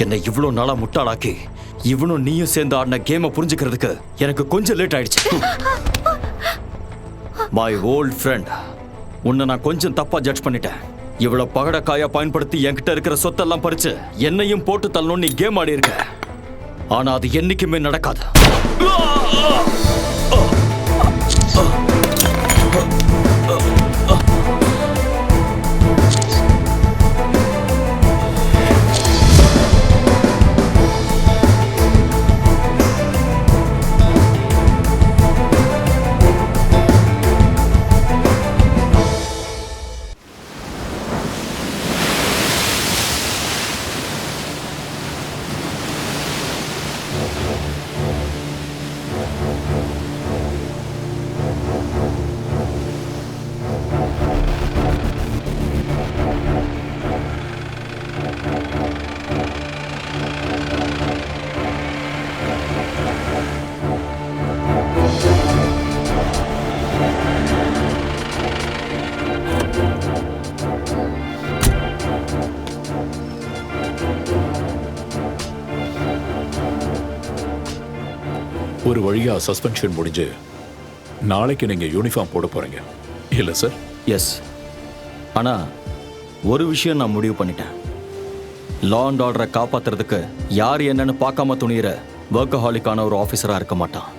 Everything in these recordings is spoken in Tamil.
என்னை இவ்வளோ நாளா முட்டாளாக்கி இவனும் நீயும் சேர்ந்து ஆடின கேமை புரிஞ்சுக்கிறதுக்கு எனக்கு கொஞ்சம் லேட் ஆயிடுச்சு. மை ஓல்ட் ஃப்ரெண்ட், உன்னை நான் கொஞ்சம் தப்பா ஜட்ஜ் பண்ணிட்டேன். இவ்வளவு பகடக்காயா பயன்படுத்தி என்கிட்ட இருக்கிற சொத்தெல்லாம் பறிச்சு என்னையும் போட்டு தள்ளணும் நீ கேம் ஆடி இருக்க. ஆனா அது என்னைக்குமே நடக்காது. ஒரு வழியா சஸ்பென்ஷன் முடிஞ்சு நாளைக்கு நீங்க யூனிஃபார்ம் போட போறீங்க இல்ல சார்? எஸ். ஆனா ஒரு விஷயம் நான் முடிவு பண்ணிட்டேன். லா அண்ட் ஆர்டரை காப்பாத்துறதுக்கு யார் என்னன்னு பார்க்காம துணியிற வொர்க்கஹாலிக்கான ஒரு ஆஃபீஸரா இருக்க மாட்டான்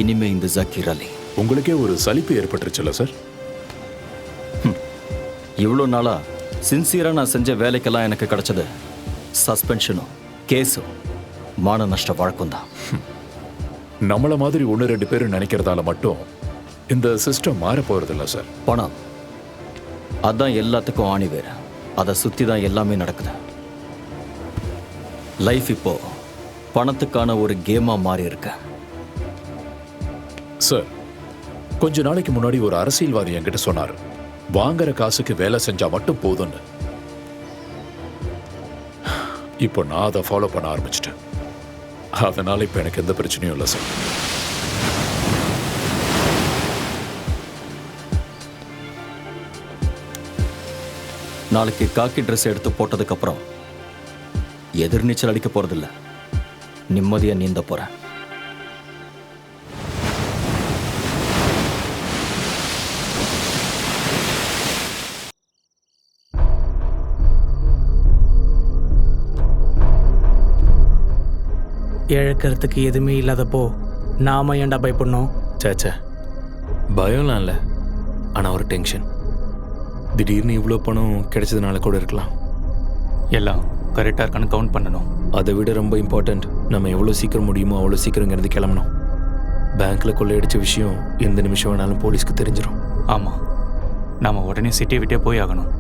இனிமே இந்த ஜக்கீர் அலி. உங்களுக்கே ஒரு சலிப்பு ஏற்பட்டுருச்சுல்ல சார்? இவ்வளோ நாளா சின்சியரா நான் செஞ்ச வேலைக்கெல்லாம் எனக்கு கிடைச்சது சஸ்பென்ஷனும் கேஸும் மான நஷ்ட வழக்கம் தான். நம்மள மாதிரி 1-2 பேர் நினைக்கிறதால மட்டும் இந்த சிஸ்டம் மாற போறதில்ல சார். பணம் அதான் எல்லாத்துக்கும் ஆணி வேற. அதை சுத்தி தான் எல்லாமே நடக்குது. லைஃப் இப்போ பணத்துக்கான ஒரு கேமா மாறி இருக்கு. சார், கொஞ்ச நாளைக்கு முன்னாடி ஒரு அரசியல்வாதி என்கிட்ட சொன்னார், வாங்குற காசுக்கு வேலை செஞ்சா மட்டும் போதும்னு. இப்போ நான் அதை ஃபாலோ பண்ண ஆரம்பிச்சிட்டேன். அதனால இப்ப எனக்கு எந்த பிரச்சனையும் இல்லை சார். நாளைக்கு காக்கி ட்ரெஸ் எடுத்து போட்டதுக்கு அப்புறம் எதிர்நீச்சல் அடிக்க போறதில்ல, நிம்மதியா நீந்த போறேன். இழக்கிறதுக்கு எதுவுமே இல்லாதப்போ நாம ஏன்டா பயப்படணும்? சேச்சே, பயம்லாம் இல்லை. ஆனால் ஒரு டென்ஷன். திடீர்னு இவ்வளோ பணம் கிடைச்சதுனால கூட இருக்கலாம். எல்லாம் கரெக்டாக இருக்கான்னு கவுண்ட் பண்ணணும். அதை விட ரொம்ப இம்பார்ட்டண்ட், நம்ம எவ்வளோ சீக்கிரம் முடியுமோ அவ்வளோ சீக்கிரங்கிறது கிளம்பணும். பேங்க்கில் கொள்ளையடிச்ச விஷயம் எந்த நிமிஷம் வேணாலும் போலீஸ்க்கு தெரிஞ்சிடும். ஆமாம், நாம் உடனே சிட்டியை விட்டே போய் ஆகணும்.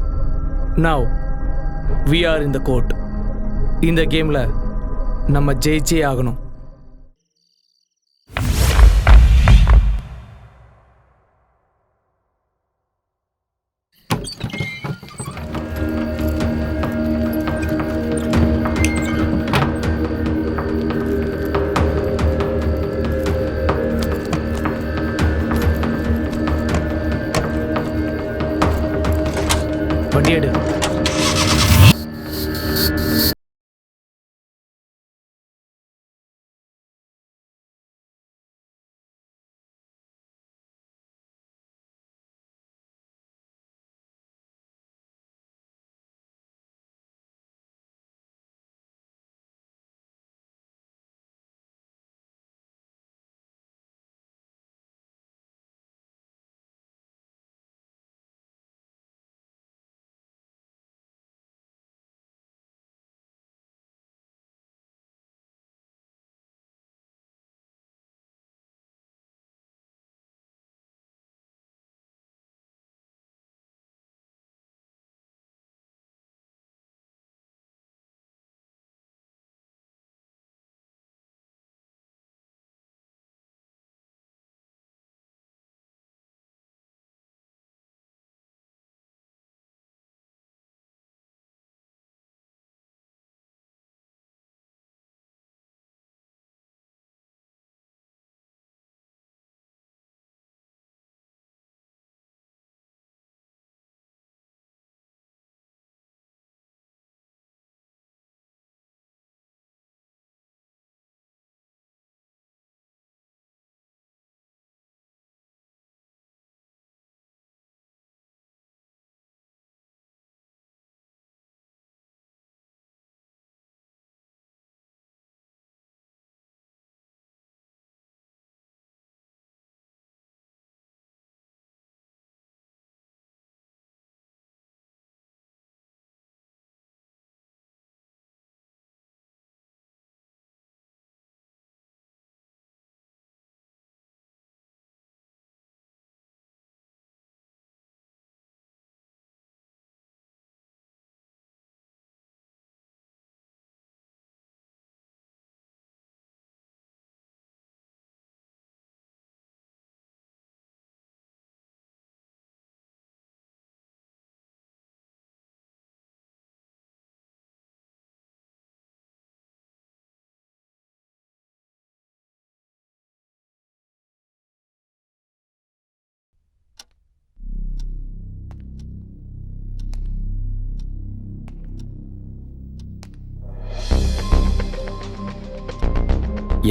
Now we are in the court. இந்த கேமில் நம்ம ஜெயிச்சே ஆகணும். வண்டி எடு.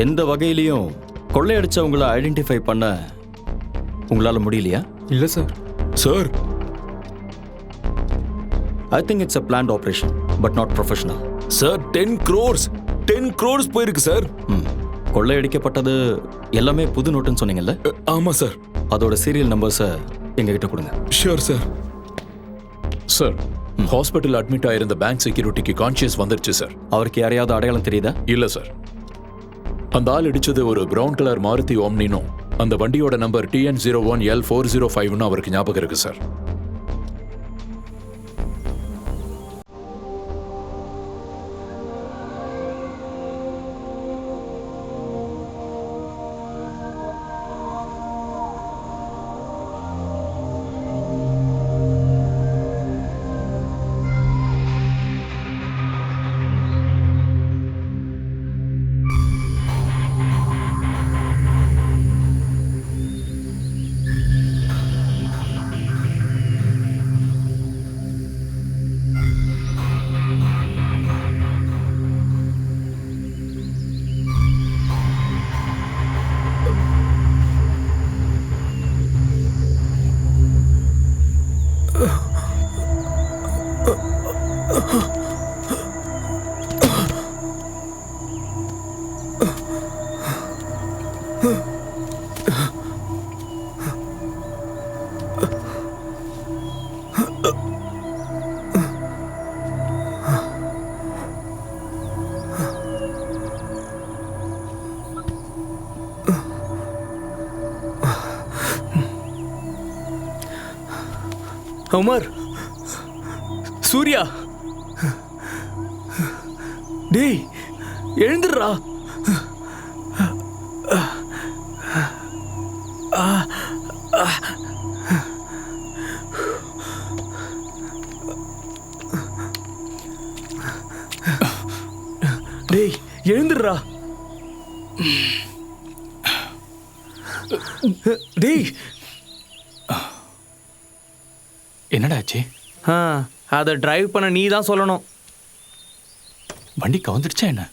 எந்த வகையிலையும் கொள்ளையடிச்சவங்கள ஐடென்டிஃபை பண்ண உங்களால முடியலையா? இல்லை sir. Sir, I think it's a plant operation but not professional. Sir 10 crores போயிருக்கு சார். கொள்ளையடிக்கப்பட்டது எல்லாமே புது நோட்டுன்னு சொன்னீங்கல்ல? ஆமா சார். அதோட சீரியல் நம்பர்ஸை எங்ககிட்ட கொடுங்க. Sure sir. Sir, hospital admit ஆயிருந்த பேங்க் செக்யூரிட்டிக்கு கான்ஷியஸ் வந்துருச்சு சார். அவருக்கு யாரையாவது அடையாளம் தெரியுதா? இல்ல சார். அந்த ஆள் இடிச்சது ஒரு பிரவுன் கலர் மாருதி ஓம்னினும் அந்த வண்டியோட நம்பர் TN01L405 அவருக்கு ஞாபகம் இருக்கு சார். உமர், சூர்யா, டேய் எழுந்துடுறா. டேய் எழுந்துடுறா. டேய் என்னடா ஆச்சு? அதை டிரைவ் பண்ண நீ தான் சொல்லணும். வண்டி கவுந்துடுச்சா என்ன?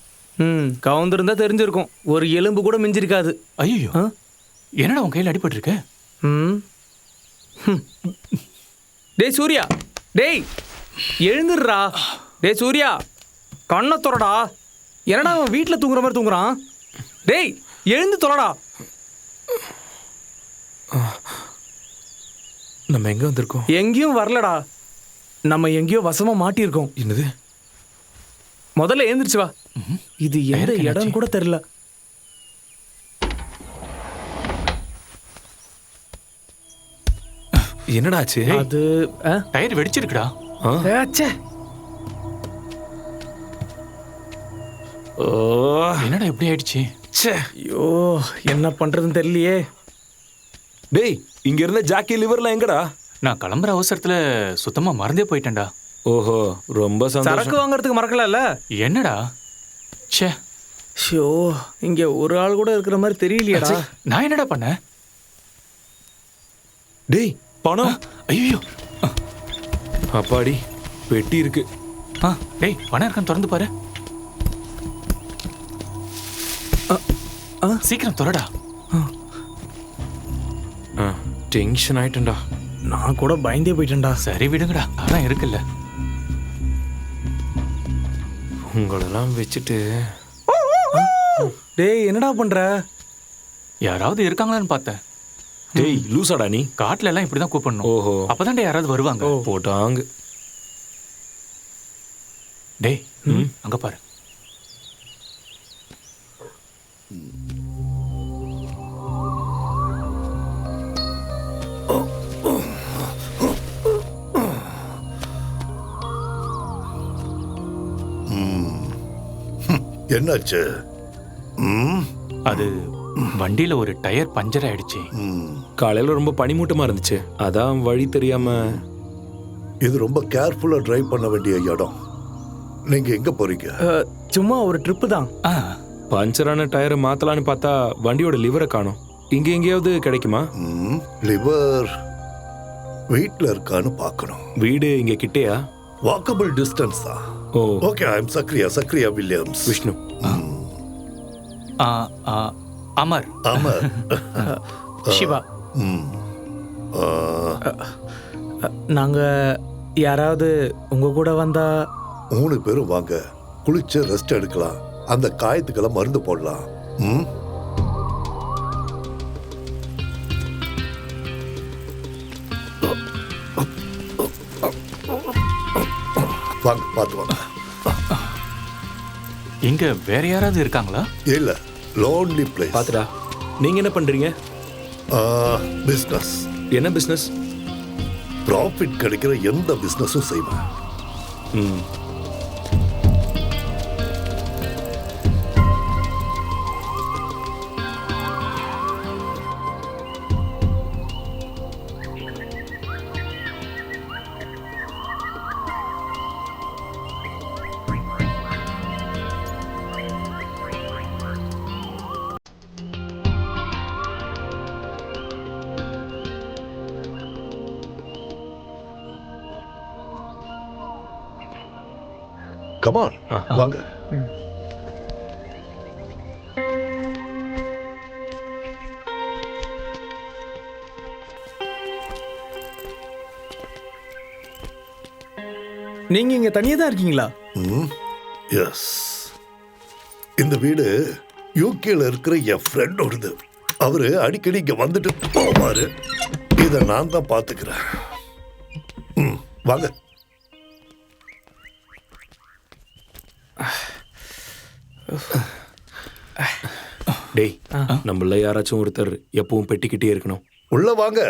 கவுந்திருந்தா தெரிஞ்சிருக்கும். ஒரு எலும்பு கூட மிஞ்சிருக்காது. ஐயோ, என்னடா உன் கையில் அடிபட்டிருக்கு? டேய் சூர்யா, டேய் எழுந்துடுறா. டேய் சூர்யா, கண்ணை தொலைடா. என்னடா அவன் வீட்டில் தூங்குற மாதிரி தூங்குறான்? டேய் எழுந்து தொலைடா. நம்ம எங்க வந்திருக்கோம்? எங்கேயும் வரலடா. நம்ம எங்கேயோ வசமா மாட்டியிருக்கோம். என்னது? முதல்ல எழுந்திருச்சு வா. இது எந்த இடம் கூட தெரியல. என்னடா ஆச்சு? அது டயர் வெடிச்சிருக்குடா. என்னடா இப்படி ஆயிடுச்சு? ஐயோ, என்ன பண்றதுன்னு தெரியலையே. டேய், இங்க இருந்த ஜாக்கி லிவர்லாம் எங்கடா? நான் கிளம்புற அவசரத்துல சுத்தமா மறந்தே போயிட்டேன்டா. ஓஹோ, ரொம்ப சரக்கு சந்தோஷம். வாங்குறதுக்கு மறக்கல. என்னடா? ச்சே, ஷோ, இங்க ஒரு ஆள் கூட இருக்கிற மாதிரி தெரியலையேடா. நான் என்னடா பண்ணேன்? டேய், பணம். ஐயோ, அப்பாடி, பெட்டி இருக்கு. டேய் பணம் இருக்கான்னு திறந்து பாரு. சீக்கிரம் துறடா. டென்ஷன் ஆயிட்டேன்டா. நான் கூட பயந்தே போயிட்டேன்டா. சரி விடுங்கடா, அதான் இருக்குல்ல. உங்களெல்லாம் வச்சுட்டு. டேய் என்னடா பண்ற? யாராவது இருக்காங்களான்னு பார்த்தேன். டேய் லூசாடா நீ. காட்டுல எல்லாம் இப்படிதான் கூப்பிடணும். ஓஹோ, அப்பதான்டா யாராவது வருவாங்க. போட்டாங்க. டேய் அங்க பாரு. என்னாச்சு? அது வண்டியில ஒரு டயர் பஞ்சர் ஆயிடுச்சு. காலையில ரொம்ப பனிமூட்டமா இருந்துச்சு, அதான் வழி தெரியாம. இது ரொம்ப கேர்ஃபுல்லா டிரைவ் பண்ண வேண்டிய இடம். நீங்க எங்க போறீங்க? சும்மா ஒரு ட்ரிப்பு தான். பஞ்சரான டயரை மாத்தலான்னு பார்த்தா வண்டியோட லிவரை காணோம். இங்க எங்கேயாவது கிடைக்குமா? லிவர் வீட்ல இருக்கான்னு பார்க்கணும். வீடு இங்க கிட்டேயா? வாக்கபிள் டிஸ்டன்ஸ் தான். ஓ ஓகே, ஐ அம் சக்ரியா வில்லியம்ஸ். விஷ்ணு. ஆ, ஆ, அமர். அமர். சிவா. ம். ஆ, நாங்க யாராவது உங்க கூட வந்தா 3 பேரும் வாங்க. குளிச்சு ரெஸ்ட் எடுக்கலாம். அந்த காயத்துக்கெல்லாம் மருந்து போடலாம். ம். வாங்க, பார்த்து வாங்க. இங்க வேற யாராவது இருக்காங்களா? இல்ல, லோன்லி பிளேஸ். பாத்துடா, நீங்க என்ன பண்றீங்க? பிஸ்னஸ். என்ன பிசினஸ்? ப்ராஃபிட் கிடைக்கிற எந்த பிஸ்னஸும் செய்வேன். ம். கமான், வாங்க. நீங்க இங்க தனியா தான் இருக்கீங்களா? எஸ். இந்த வீடு யூகேல இருக்கிற என் ஃப்ரெண்டோடது. அவரு அடிக்கடி இங்க வந்துட்டு போவாரு. இதை நான் தான் பாத்துக்கிறேன். வாங்க. டேய், நம்மள யாராச்சும் ஒருத்தர் எப்பவும் பெட்டிக்கிட்டே இருக்கணும். உள்ள வாங்க.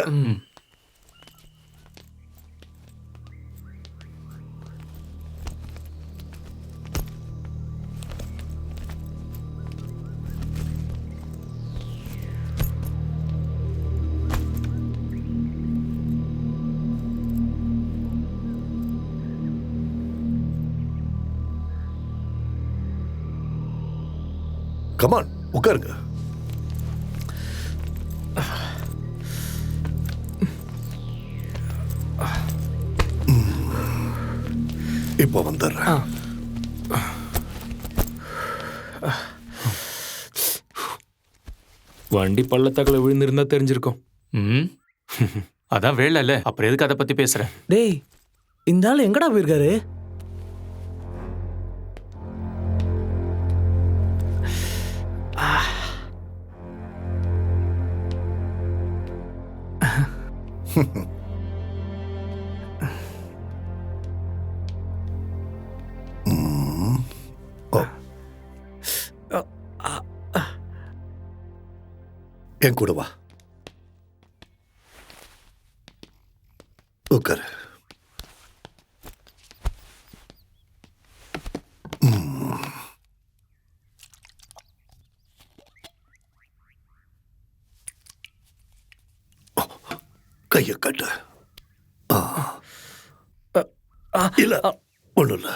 கமான், உட்காருங்க. இப்போ வந்துடுறேன். வண்டி பள்ளத்தாக்குல விழுந்திருந்தா தெரிஞ்சிருக்கும். ம். அதான் வேலை இல்ல, அப்புறம் எதுக்கு அதை பத்தி பேசுற? டேய், இந்த ஆள் எங்கடா போயிருக்காரு? என் கூட வா. உட்காரு. கைய கட்டு. இல்ல, ஒண்ணும் இல்ல.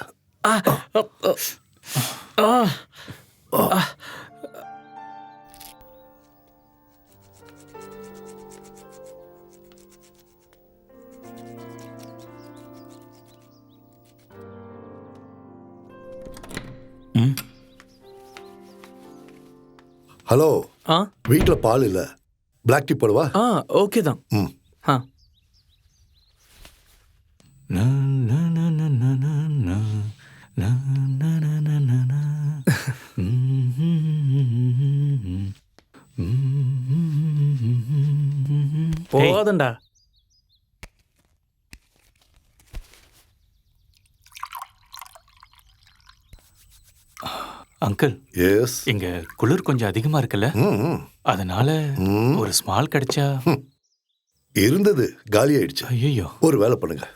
ஹலோ, வீட்டுல பால் இல்ல. பிளாக் டீ போடுவா? ஓகே தான். ஆ. போதண்டா. Uncle, yes. இங்க குளிர் கொஞ்சம் அதிகமா இருக்குல்ல, அதனால ஒரு ஸ்மால் கிடைச்சா. இருந்தது, காலி ஆயிடுச்சு. ஐயோ, ஒரு வேலை பண்ணுங்க,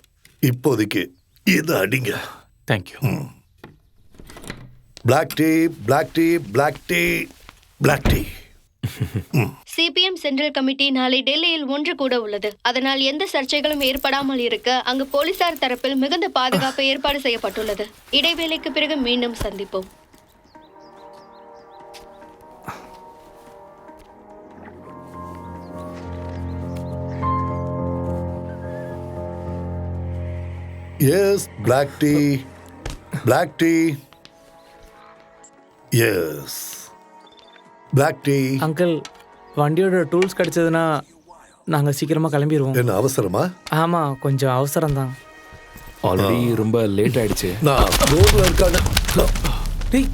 இப்போதைக்கு இதை அடிங்க. Thank you. Black tea, black tea, black tea, black tea. CPM central committee நாளை டெல்லியில் ஒன்று கூட உள்ளது. அதனால் எந்த சர்ச்சைகளும் ஏற்படாமல் இருக்க அங்கு போலீசார் தரப்பில் மிகுந்த பாதுகாப்பு ஏற்பாடு செய்யப்பட்டுள்ளது. இடைவேளைக்கு பிறகு மீண்டும் சந்திப்போம். Yes, black tea. Black tea. Yes. Black tea. Uncle வண்டியோட டூல்ஸ் கிடைச்சதுன்னா நாங்கள் சீக்கிரமாக கிளம்பிடுவோம். என்ன அவசரமா? ஆமாம், கொஞ்சம் அவசரம்தான். ஆல்ரெடி ரொம்ப லேட் ஆயிடுச்சு. நான் ரோட்ல இருக்கான. டேய்,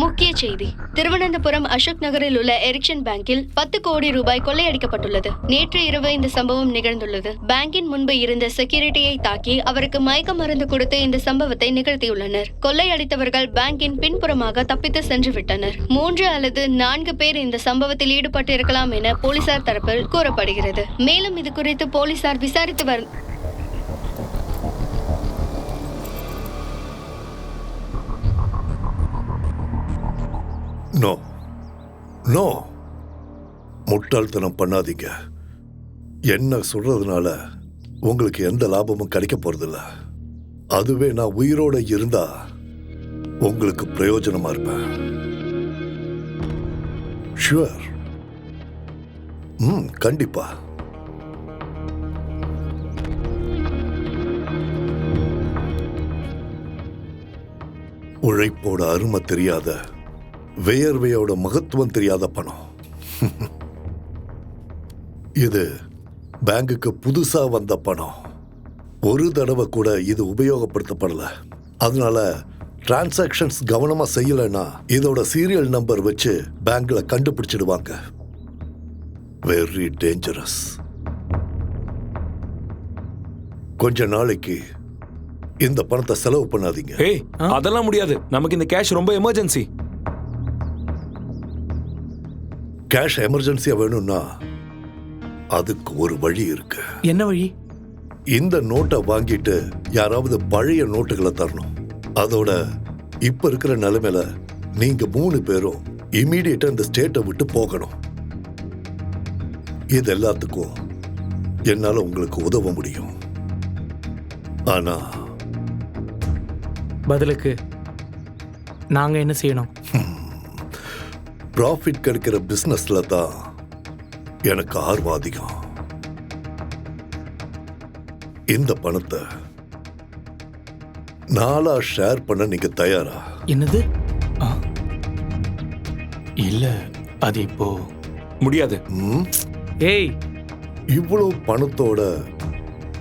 முக்கிய செய்தி. திருவனந்தபுரம் அசோக் நகரில் உள்ள எரிக்சன் பேங்கில் 10 கோடி ரூபாய் கொள்ளையடிக்கப்பட்டுள்ளது. நேற்று இரவு இந்த சம்பவம் நிகழ்ந்துள்ளது. பேங்கின் முன்பு இருந்த செக்யூரிட்டியை தாக்கி அவருக்கு மயக்க மருந்து கொடுத்து இந்த சம்பவத்தை நிகழ்த்தியுள்ளனர். கொள்ளையடித்தவர்கள் பேங்கின் பின்புறமாக தப்பித்து சென்று விட்டனர். 3 அல்லது 4 பேர் இந்த சம்பவத்தில் ஈடுபட்டிருக்கலாம் என போலீசார் தரப்பில் கூறப்படுகிறது. மேலும் இது குறித்து போலீசார் விசாரித்து நோ நோ, முட்டாள்தனம் பண்ணாதீங்க. என்ன சொல்றதுனால உங்களுக்கு எந்த லாபமும் கிடைக்க போறதில்ல. அதுவே நான் உயிரோட இருந்தா உங்களுக்கு பிரயோஜனமா இருப்பேன். ஷுவர். கண்டிப்பா. உழைப்போட அருமை தெரியாத, வேர்வையோட மகத்துவம் தெரியாத பணம். இது பேங்குக்கு புதுசா வந்த பணம். ஒரு தடவை கூட இது உபயோகப்படுத்தப்படல. அதனால டிரான்சாக்ஷன்ஸ் கவனமா செய்யலைன்னா இதோட சீரியல் நம்பர் வச்சு பேங்க்ல கண்டுபிடிச்சிடுவாங்க. Very dangerous. கொஞ்ச நாளைக்கு இந்த பணத்தை செலவு பண்ணாதீங்க. ஏய், அதெல்லாம் முடியாது. நமக்கு இந்த கேஷ் ரொம்ப எமர்ஜென்சி. கேஷ் எமர்ஜென்சியா வேணும்னா அதுக்கு ஒரு வழி இருக்கு. என்ன வழி? இந்த நோட்டை வாங்கிட்டு யாராவது பழைய நோட்டுகளை தரணும். அதோட இப்ப இருக்கிற நிலைமையில நீங்க 3 பேரும் இமீடியட்டா இந்த ஸ்டேட்டை விட்டு போகணும். இது எல்லாத்துக்கும் என்னால உங்களுக்கு உதவ முடியும். ஆனா பதிலுக்கு நாங்க என்ன செய்யணும்? ப்ராஃபிட் கிடைக்கிற பிசினஸ்ல தான் எனக்கு ஆர்வம் அதிகம். இந்த பணத்தை 4 ஷேர் பண்ண நீங்க தயாரா? என்னது? இல்ல, அது இப்போ முடியாது. ஏய், இவ்வளவு பணத்தோட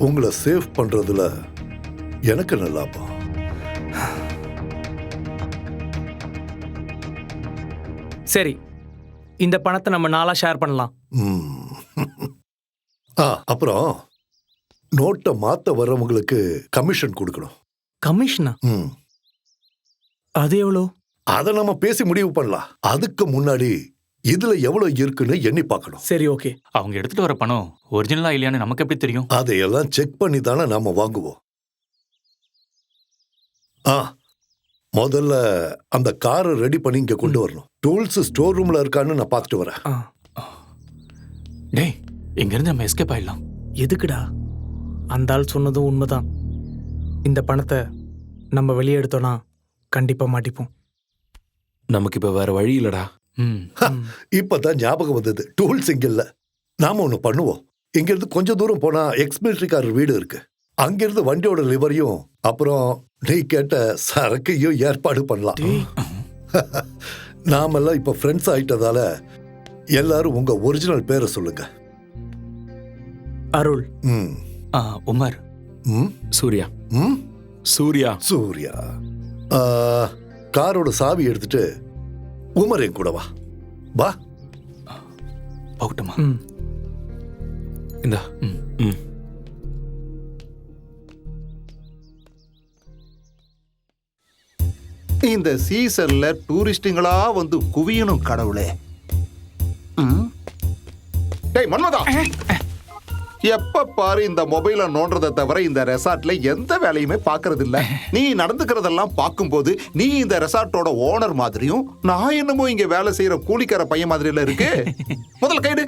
உங்களை சேவ் பண்றதுல எனக்கு என்ன லாபம்? சரி, இந்த பணத்தை நம்ம 4 ஷேர் பண்ணலாம். அப்புறம் நோட்டை மாத்த வர்றவங்களுக்கு கமிஷன் கொடுக்கணும். கமிஷனா? அது எவ்வளோ? அதை நம்ம பேசி முடிவு பண்ணலாம். அதுக்கு முன்னாடி இதுல எவ்வளவு இருக்குன்னு எண்ணி பார்க்கணும். சரி, ஓகே. அவங்க எடுத்துட்டு வர பணம் ஒரிஜினலா இல்லையான்னு நமக்கு எப்படி தெரியும்? அதையெல்லாம் செக் பண்ணி தானே நாம வாங்குவோம். முதல்ல அந்த காரை ரெடி பண்ணி இங்க கொண்டு வரணும். டூல்ஸ் ஸ்டோர் ரூம்ல இருக்கான்னு நான் பார்த்துட்டு வரேன். டேய், இங்க இருந்து நம்ம எஸ்கேப் ஆயிடலாம். எதுக்குடா? அந்த ஆள் சொன்னதும் உண்மைதான். இந்த பணத்தை நம்ம வெளியே எடுத்தோம்னா கண்டிப்பா மாட்டிப்போம். நமக்கு இப்ப வேற வழி இல்லடா. இப்பதான் ஞாபகம் வந்தது. டூல்ஸ் இங்க இல்ல. நாம ஒண்ணு பண்ணுவோம். இங்க இருந்து கொஞ்சம் தூரம் போனா எக்ஸ்மிலிட்டரிக்காரர் வீடு இருக்கு. அங்கிருந்து வண்டியோட லிவரையும் அப்புறம் நீ கேட்ட சரக்கையும் ஏற்பாடு பண்ணலாம். நாமெல்லாம் இப்ப ஃப்ரெண்ட்ஸ் ஆயிட்டதால எல்லாரும் உங்க ஒரிஜினல் பேரை சொல்லுங்க. அருள். உமர். சூர்யா. சூர்யா. சூர்யா. காரோட சாவி எடுத்துட்டு உமர் என் கூட வா. வா. போகட்டுமா? இந்தா. இந்த சீசன்ல டூரிஸ்டுங்களா வந்து குவியணும் கடவுளே. டேய் மன்மதா, எப்ப பாரு இந்த மொபைல நோன்றதை தவிர இந்த ரெசார்ட்ல எந்த வேலையுமே பாக்குறது இல்ல. நீ நடந்துக்கிறதெல்லாம் பார்க்கும்போது நீ இந்த ரெசார்ட்டோட ஓனர் மாதிரியும் நான் என்னமோ இங்க வேலை செய்யற கூலிக்கார பையன் மாதிரி எல்லாம் இருக்கு. முதல்ல கைடு.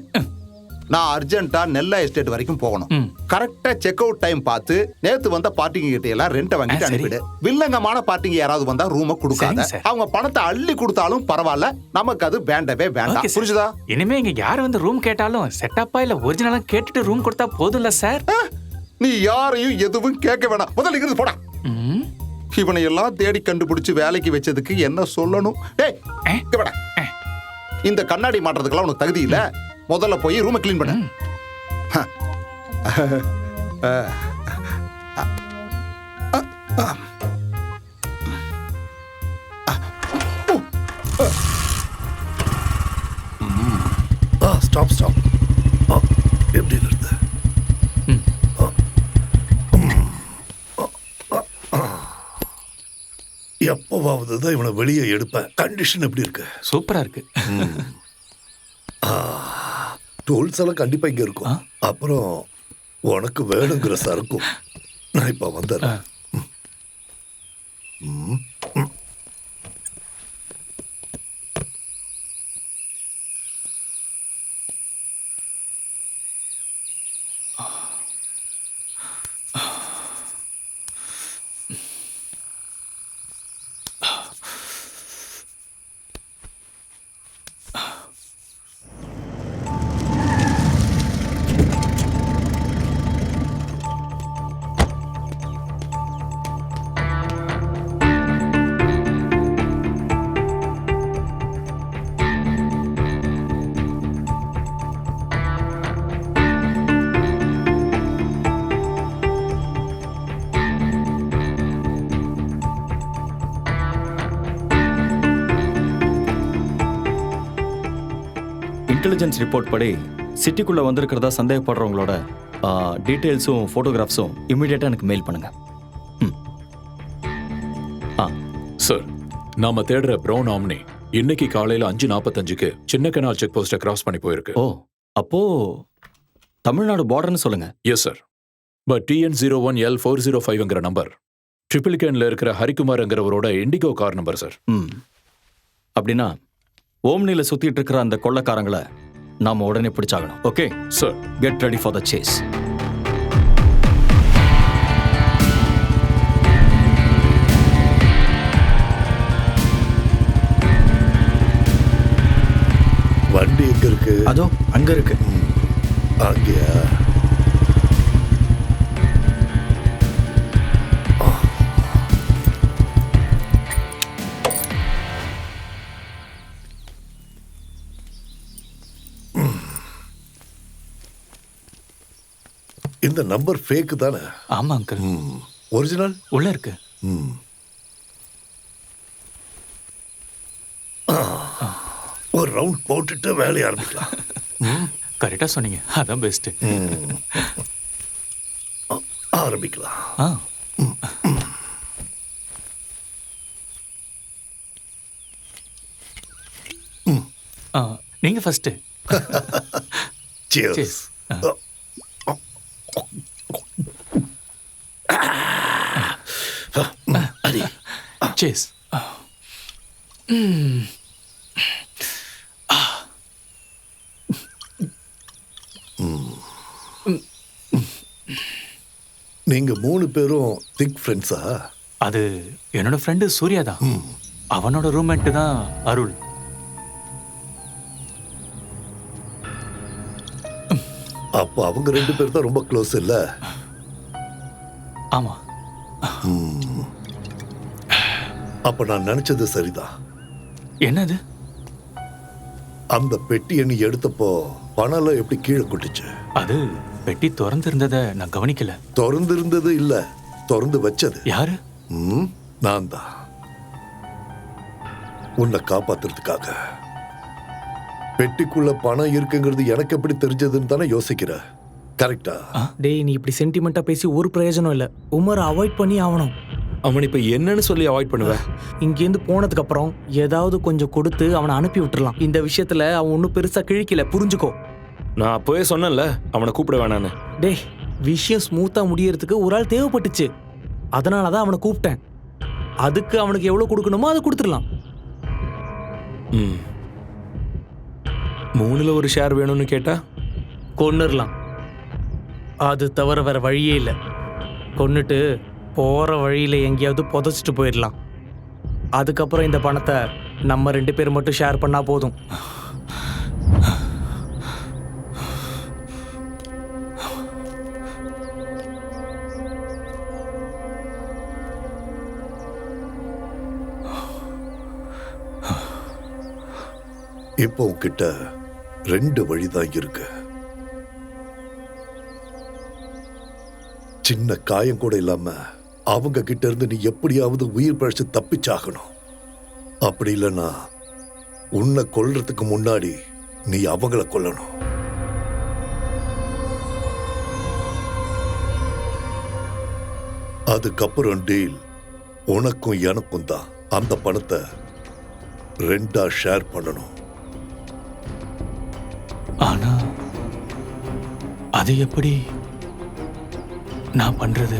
நான் அர்ஜென்ட்டா நெல்லா எஸ்டேட் வரைக்கும் போகணும். கரெக்டா செக் அவுட் டைம் பார்த்து நேத்து வந்த பார்ட்டிங்க கிட்ட எல்லாம் ரெண்ட்டை வாங்கிட்டு அனுப்பிடு. வில்லங்கமான பார்ட்டிங்க யாராவது வந்தா ரூமை கொடுக்காத. அவங்க பணத்தை அள்ளி கொடுத்தாலும் பரவாயில்ல, நமக்கு அது வேண்டவே வேண்டாம். புரிஞ்சுதா? இனிமே இங்க யார் வந்து ரூம் கேட்டாலும் செட்டப்பா இல்ல ஒரிஜினலா கேட்டுட்டு ரூம் கொடுத்தா போதும்ல சார். நீ யாரையும் எதுவும் கேட்க வேணாம். முதல்ல இங்கிருந்து போடா. இவனை எல்லாம் தேடி கண்டுபிடிச்சு வேலைக்கு வச்சதுக்கு என்ன சொல்லணும்? டேய், இங்க வாடா. இந்த கண்ணாடி மாட்டுறதுக்கெல்லாம் உனக்கு தகுதி இல்ல. முதல்ல போய் ரூமை கிளீன் பண்ணு. Stop stop. எப்படி இருக்கு? எப்பவாவது தான் இவனை வெளியே எடுப்பேன். கண்டிஷன் எப்படி இருக்கு? சூப்பரா இருக்கு. டூல்ஸ் எல்லாம் கண்டிப்பா இங்க இருக்கும். அப்புறம் உனக்கு வேணுங்கிற சரக்கும் நான் இப்ப வந்துடுறேன். இன்டெலிஜென்ஸ் ரிப்போர்ட் படி சிட்டிக்குள்ள வந்திருக்கிறதா சந்தேகப்படுறவங்களோட டீட்டெயில்ஸும் ஃபோட்டோகிராஃப்ஸும் இமீடியட்டா எனக்கு மெயில் பண்ணுங்க. சார், நாம தேடுற ப்ரௌன் ஆம்னி இன்னைக்கு காலையில 5:45க்கு சின்ன கனால் செக் போஸ்ட்டை கிராஸ் பண்ணி போயிருக்கு. ஓ, அப்போ தமிழ்நாடு பார்டர்னு சொல்லுங்க. Yes sir. பட் TN01L405ங்கிற நம்பர் ட்ரிபிள்கேன்ல இருக்கிற ஹரிகுமார்ங்கிறவரோட இண்டிகோ கார் நம்பர் சார். அப்படின்னா ஓம்னில சுத்திட்டு இருக்கிற அந்த கொள்ளக்காரங்களை நாம உடனே பிடிச்சாகணும். Okay sir, get ready for the chase. வண்டி எங்க இருக்கு? அதோ அங்க இருக்கு. அங்கயா? இந்த நம்பர் ஃபேக் தானே? ஆமா அங்கிள். ஒரிஜினல் உள்ள இருக்கு. ஒரு ரவுண்ட் போட்டுட்டு வேலையை ஆரம்பிக்கலாம். கரெக்டா சொன்னீங்க. அதான் பெஸ்ட். ஆரம்பிக்கலாம். நீங்க ஃபர்ஸ்ட். Cheers. அடி. Cheers. நீங்க 3 பேரும் திக் ஃப்ரெண்ட்ஸா? அது என்னோட ஃப்ரெண்டு சூர்யா தான். அவனோட ரூம்மேட் தான் அருள். அப்போ அவங்க 2 பேர் தான் ரொம்ப க்ளோஸ் இல்ல? ஆமா. அப்ப நான் நினைச்சது சரிதான். என்னது? அந்த பெட்டியை நீ எடுத்தப்போ பணம் எப்படி கீழே கொட்டுச்சு? அது பெட்டி திறந்து இருந்ததை நான் கவனிக்கல. திறந்து இருந்தது இல்ல, திறந்து வச்சது யாரு? நான் தான். உன்னை காப்பாத்துறதுக்காக. பெட்டிக்குள்ள பணம் இருக்குங்கிறது எனக்கு எப்படி தெரிஞ்சதுன்னு தானே யோசிக்கிற. கரெக்டா? டேய், நீ இப்படி சென்டிமெண்டா பேசி ஒரு பிரயோஜனம் இல்ல. உமரை அவாய்ட் பண்ணி ஆகணும். அவன் இப்ப என்னன்னு சொல்லி அவாய்ட் பண்ணுவேன்? இங்கேருந்து போனதுக்கு அப்புறம் ஏதாவது கொஞ்சம் கொடுத்து அவனை அனுப்பி விட்டுறலாம். இந்த விஷயத்துல அவன் ஒன்றும் பெருசா கிழிக்கல, புரிஞ்சுக்கோ. நான் அப்பவே சொன்னேன்ல அவனை கூப்பிட வேணான்னு. டேய், விஷயம் ஸ்மூத்தா முடியறதுக்கு ஒரு ஆள் தேவைப்பட்டுச்சு. அதனாலதான் அவனை கூப்பிட்டேன். அதுக்கு அவனுக்கு எவ்வளவு கொடுக்கணுமோ அதை கொடுத்துடலாம். 3ல் ஒரு ஷேர் வேணும்னு கேட்டா கொன்னுடலாம். அது தவிர வேற வழியே இல்லை. கொன்னுட்டு போகிற வழியில் எங்கேயாவது புதைச்சிட்டு போயிடலாம். அதுக்கப்புறம் இந்த பணத்தை நம்ம 2 பேர் மட்டும் ஷேர் பண்ணால் போதும். இப்போ உன்கிட்ட 2 வழிதான் இருக்கு. சின்ன காயம் கூட இல்லாம அவங்க கிட்ட இருந்து நீ எப்படியாவது உயிர் பழிச்சு தப்பிச்சாகணும். அப்படி இல்லைன்னா உன்னை கொல்றதுக்கு முன்னாடி நீ அவங்கள கொல்லணும். அதுக்கப்புறம் டீல் உனக்கும் எனக்கும் தான். அந்த பணத்தை 2ஆ ஷேர் பண்ணணும். ஆனா அது எப்படி நான் பண்றது?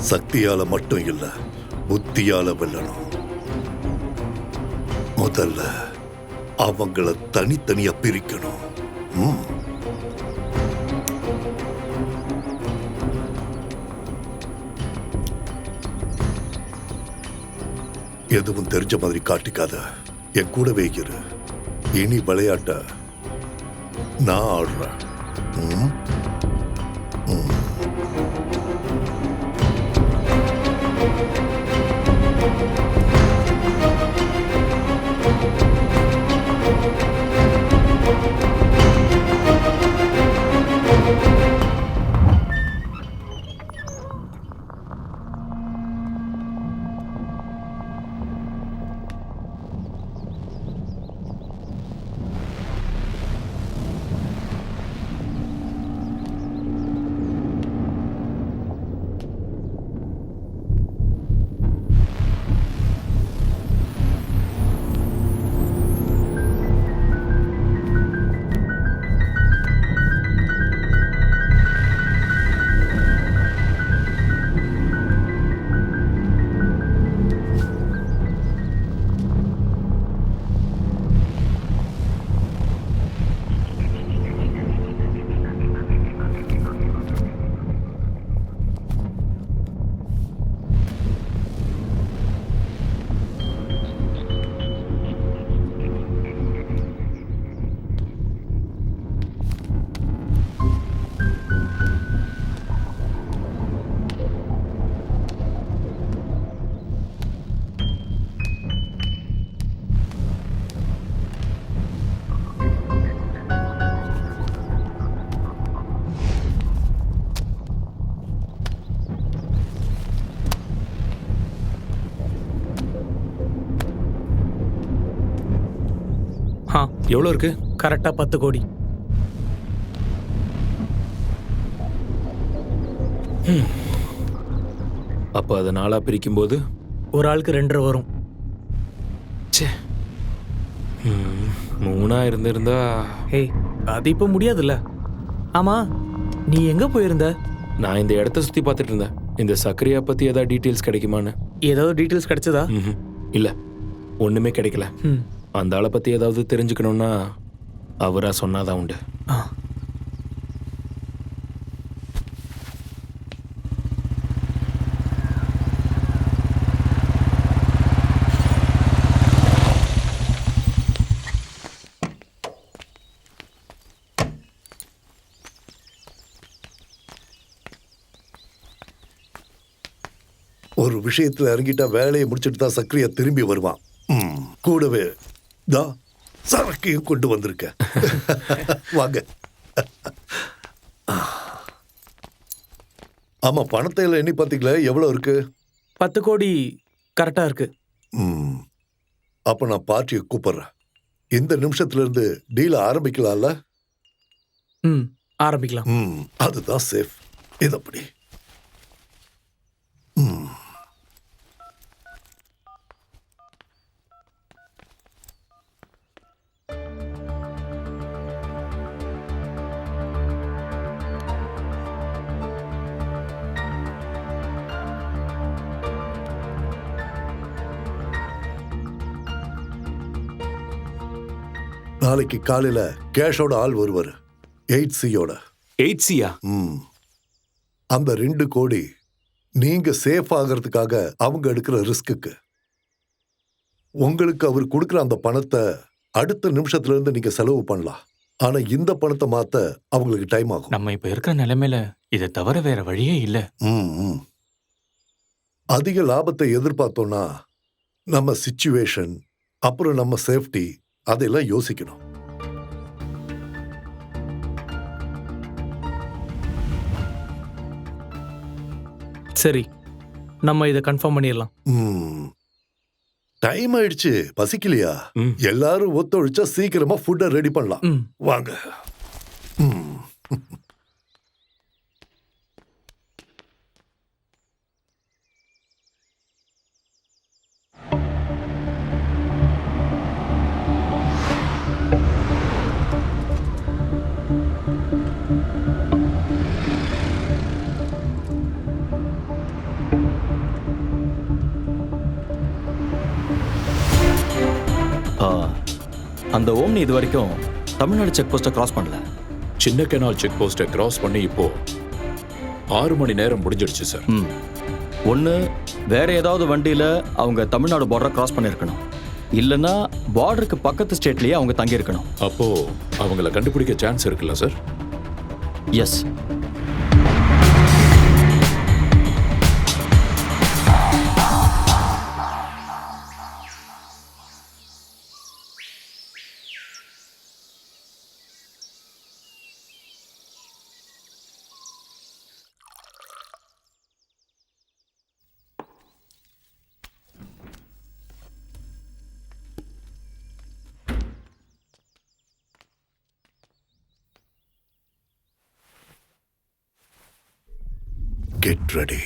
சக்தியால மட்டும் இல்ல, புத்தியால வெல்லணும். முதல்ல அவங்கள தனித்தனியா பிரிக்கணும். எதுவும் தெரிஞ்ச மாதிரி காட்டிக்காத. என் கூடவே இரு. இனி விளையாட்ட நான் ஆடுறேன். எவ்வளோ இருக்கு? கரெக்டாக 10 கோடி. அப்போ அதை 4ஆ பிரிக்கும்போது ஒரு ஆளுக்கு 2.5 வரும். சே, 3ஆ இருந்திருந்தா. ஏய், அது இப்போ முடியாதுல்ல. ஆமாம், நீ எங்கே போயிருந்த? நான் இந்த இடத்த சுற்றி பார்த்துட்டு இருந்தேன். இந்த சக்கரையா பற்றி ஏதாவது டீட்டெயில்ஸ் கிடைக்குமான்னு. ஏதாவது டீட்டெயில்ஸ் கிடைச்சதா? இல்லை, ஒன்றுமே கிடைக்கல. அந்த ஆளை பற்றி ஏதாவது தெரிஞ்சுக்கணுன்னா அவராக சொன்னாதான் உண்டு. ஒரு விஷயத்துல இறங்கிட்டா வேலையை முடிச்சுட்டு தான் சக்கரையா திரும்பி வருவான். கூடவே தான் சரக்கையும் கொண்டு வந்திருக்க. வாங்க. ஆமா, பணத்தை எல்லாம் எண்ணி பார்த்தீங்களா? எவ்வளவு இருக்கு? 10 கோடி கரெக்டாக இருக்கு. அப்ப நான் பார்ட்டியை கூப்பிடுறேன். இந்த நிமிஷத்துல இருந்து டீல ஆரம்பிக்கலாம்ல? ஆரம்பிக்கலாம். அதுதான் சேஃப். இதப்படி. நாளைக்கு காலையில கேஷோட ஆள் வருவாரு. 8Cயோட. 8Cயா? அந்த 2 கோடி நீங்க சேஃப் ஆகிறதுக்காக அவங்க எடுக்கிற ரிஸ்க்குக்கு. உங்களுக்கு அவர் கொடுக்குற அந்த பணத்தை அடுத்த நிமிஷத்துல இருந்து நீங்க செலவு பண்ணலாம். ஆனா இந்த பணத்தை மாத்த அவங்களுக்கு டைம் ஆகும். நம்ம இப்ப இருக்கிற நிலைமையில இதை தவிர வேற வழியே இல்ல. அதிக லாபத்தை எதிர்பார்த்தோம்னா நம்ம சிச்சுவேஷன், அப்புறம் நம்ம சேஃப்டி, அதெல்லாம் யோசிக்கணும். சரி, நம்ம இதை கன்ஃபார்ம் பண்ணிடலாம். டைம் ஆயிடுச்சு, பசிக்கலையா? எல்லாரும் ஒத்துழைச்சா சீக்கிரமா ஃபுட்டை ரெடி பண்ணலாம். வாங்க. அந்த ஓம்னி இது வரைக்கும் தமிழ்நாடு செக் போஸ்ட்டை கிராஸ் பண்ணல. சின்ன கெனால் செக் போஸ்ட்டை கிராஸ் பண்ணி இப்போ 6 மணி நேரம் முடிஞ்சிடுச்சு சார். ஒன்று வேற ஏதாவது வண்டியில் அவங்க தமிழ்நாடு பார்டரை கிராஸ் பண்ணியிருக்கணும், இல்லைன்னா பார்டருக்கு பக்கத்து ஸ்டேட்லேயே அவங்க தங்கியிருக்கணும். அப்போ அவங்கள கண்டுபிடிக்க சான்ஸ் இருக்குல்ல sir? Yes. Get ready.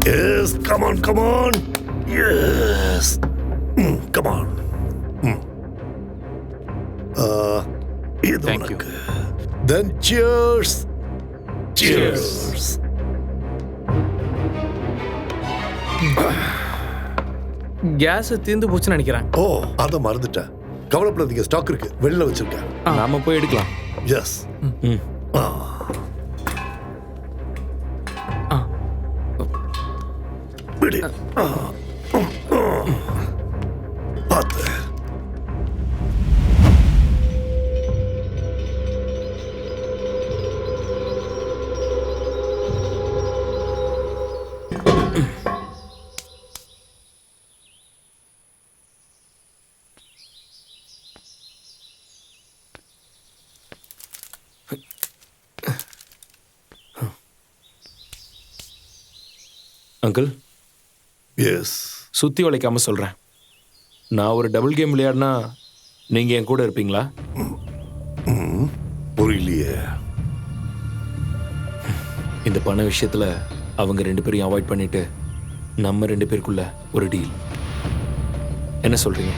Yes, come on, come on. Yes. Come on. Thank you. Then cheers. Cheers. Gas தீர்ந்து போச்சுன்னு நினைக்கிறேன். ஓ, அதை மறந்துட்டேன். கவலைப்படாதீங்க, ஸ்டாக் இருக்கு, வெளில வச்சிருக்கேன். நாம போய் எடுக்கலாம். எஸ். விடு. பார்த்து. Uncle, yes. சுத்தி உழைக்காம சொல்றேன். நான் ஒரு டபுள் கேம் விளையாடினா நீங்க என் கூட இருப்பீங்களா? புரியலையே. இந்த பண விஷயத்துல அவங்க 2 பேரையும் அவாய்ட் பண்ணிட்டு நம்ம 2 பேருக்குள்ள ஒரு டீல். என்ன சொல்றீங்க?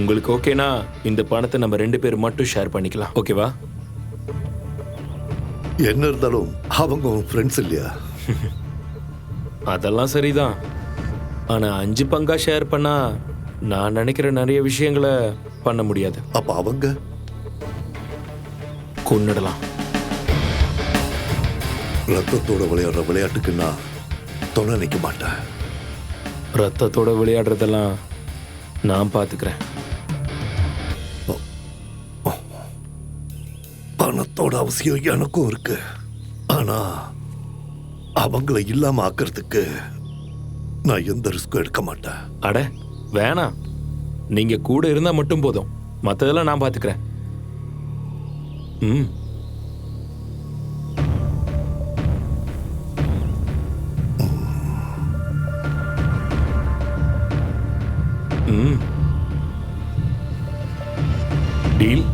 உங்களுக்கு ஓகேனா இந்த பணத்தை நம்ம 2 பேர் மட்டும் ஷேர் பண்ணிக்கலாம், ஓகேவா? என்ன இருந்தாலும் அவங்க உன் ஃப்ரெண்ட்ஸ் இல்லையா? அதெல்லாம் சரிதான். ஆனா 5 பங்கா ஷேர் பண்ணா நான் நினைக்கிற நிறைய விஷயங்களை பண்ண முடியாது. அப்ப அவங்க கொன்னுடலாம். ரத்தத்தோட விளையாடுற விளையாட்டுக்கு நான் துணை நிற்க மாட்டேன். ரத்தத்தோட விளையாடுறதெல்லாம் நான் பார்த்துக்கிறேன். பணத்தோட அவசியம் எனக்கும் இருக்கு. ஆனா அவங்கள இல்லாம ஆக்கிறதுக்கு நான் எந்த ரிஸ்க்கும் எடுக்க மாட்டேன். அட வேணாம், நீங்க கூட இருந்தா மட்டும் போதும், மற்றதெல்லாம் நான் பார்த்துக்கிறேன். ம். டீல்.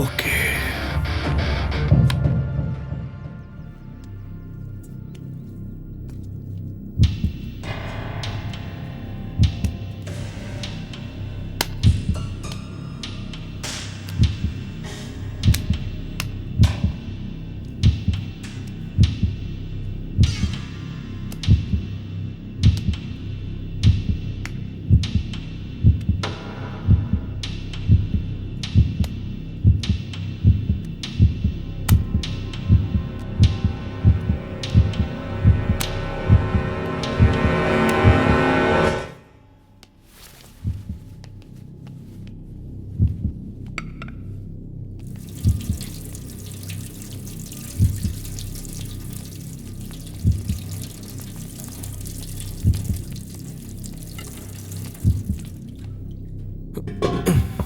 ஓகே.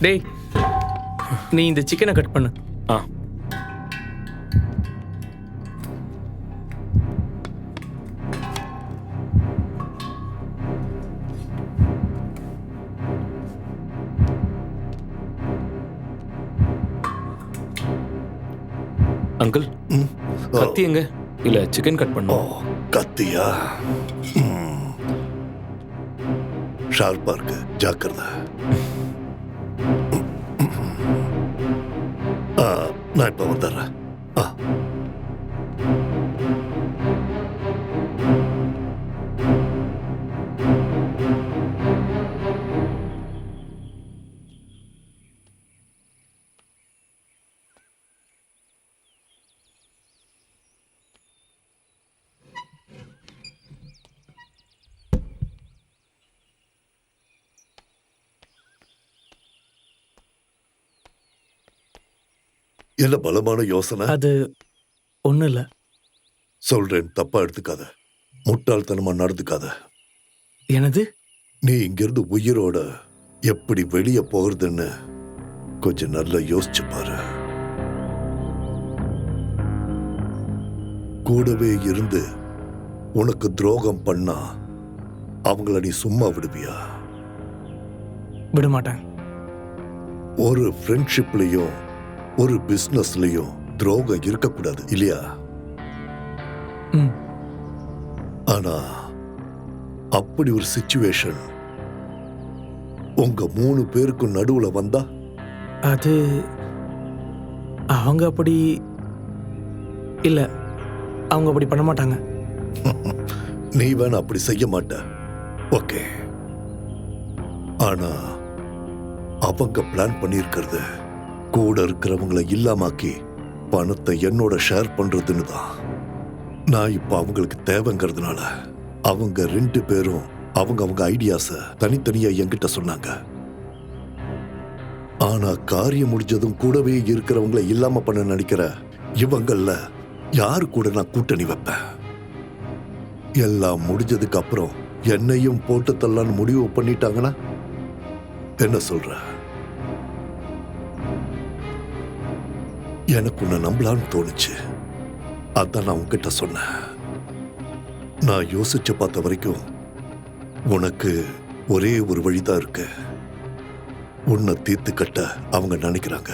டேய், நீ இந்த சிக்கனை கட் பண்ணு. ஆ. அங்கிள், கத்தி எங்க? இல்ல சிக்கன் கட் ஓ, பண்ணும். கத்தியா? ஷார்ப்பா இருக்கு, ஜாக்கிரதை. நான் இப்ப வந்துடுறேன். என்ன பலமான யோசனை? அது ஒன்றும் இல்லை. சொல்றேன், தப்பா எடுத்துக்காத. முட்டாள்தனமா நடந்துக்காத. எனது நீ இங்கிருந்து உயிரோட எப்படி வெளியே போகிறதுன்னு கொஞ்சம் நல்லா யோசிச்சு பாரு. கூடவே இருந்து உனக்கு துரோகம் பண்ணா அவங்கள நீ சும்மா விடுவியா? விட மாட்டேன். ஒரு ஃப்ரெண்ட்ஷிப்லயும் ஒரு பிசினஸ்லயும் துரோகம் இருக்கக்கூடாது, இல்லையா? ம். ஆனா அப்படி ஒரு சிச்சுவேஷன் உங்க 3 பேருக்கும் நடுவுல வந்தா? அது அவங்க அப்படி இல்ல, அவங்க அப்படி பண்ண மாட்டாங்க. நீ வேணா அப்படி செய்ய மாட்ட, ஓகே. ஆனா அவங்க பிளான் பண்ணியிருக்கிறது கூட இருக்கிறவங்களை இல்லாமாக்கி பணத்தை என்னோட ஷேர் பண்றதுன்னு தான். நான் இப்ப அவங்களுக்கு தேவைங்கிறதுனால அவங்க 2 பேரும் அவங்க ஐடியாஸ தனித்தனியா என்கிட்ட சொன்னாங்க. ஆனா காரியம் முடிஞ்சதும் கூடவே இருக்கிறவங்களை இல்லாம பண்ண நினைக்கிற இவங்கள யாரு கூட நான் கூட்டணி வைப்பேன்? எல்லாம் முடிஞ்சதுக்கு அப்புறம் என்னையும் போட்டு தள்ளலான்னு முடிவு பண்ணிட்டாங்கன்னா என்ன சொல்ற? எனக்கு உன்னை நம்பலான்னு தோணுச்சு, அதான் நான் உன்கிட்ட சொன்னேன். நான் யோசிச்சு பார்த்த வரைக்கும் உனக்கு ஒரே ஒரு வழிதான் இருக்கு. உன்னை தீர்த்து கட்ட அவங்க நினைக்கிறாங்க.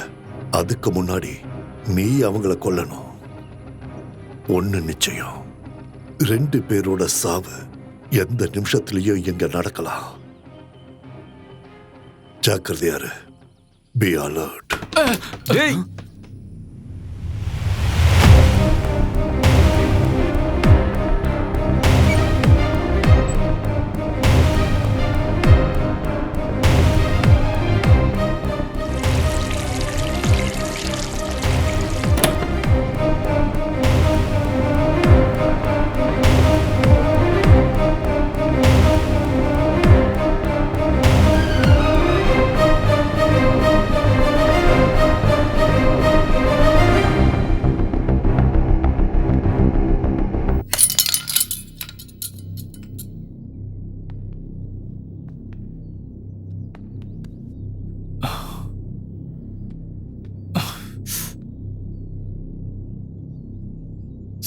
அதுக்கு முன்னாடி நீ அவங்கள கொல்லணும். ஒண்ணு நிச்சயம், 2 பேரோட சாவு எந்த நிமிஷத்திலையும் இங்க நடக்கலாம். ஜாக்கிரதையாரு. Be alert. டேய்,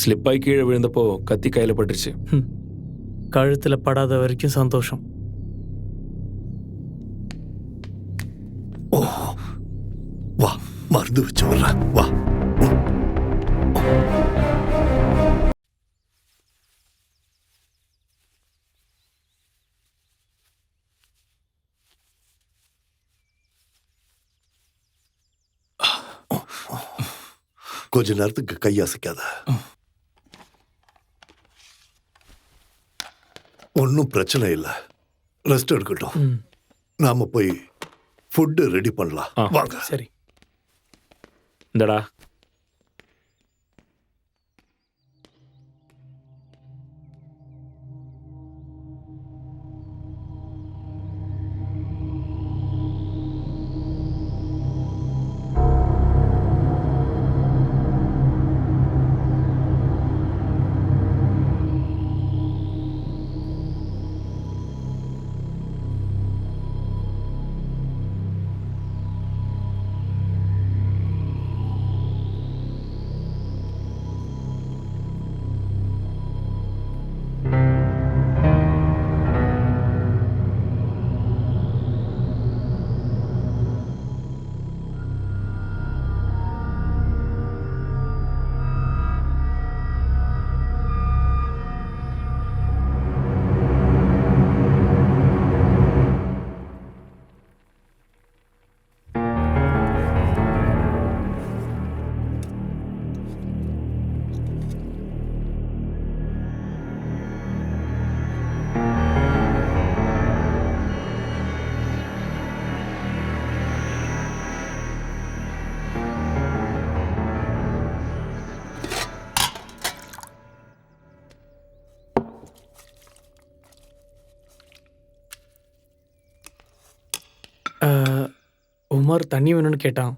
ஸ்லிப்பாகி கீழே விழுந்தப்போ கத்தி கையில் பட்டுருச்சு. கழுத்தில் படாத வரைக்கும் சந்தோஷம். ஓ வா, மருந்து வச்சு வர்றேன், வா. கொஞ்ச நேரத்துக்கு கையசைக்காத. ஒன்றும் பிரச்சனை இல்லை, ரெஸ்ட் எடுக்கட்டும். நாம போய் ஃபுட்டு ரெடி பண்ணலாம், வாங்க. சரி. இந்தடா. உமர் தண்ணி வேணும்னு கேட்டான்.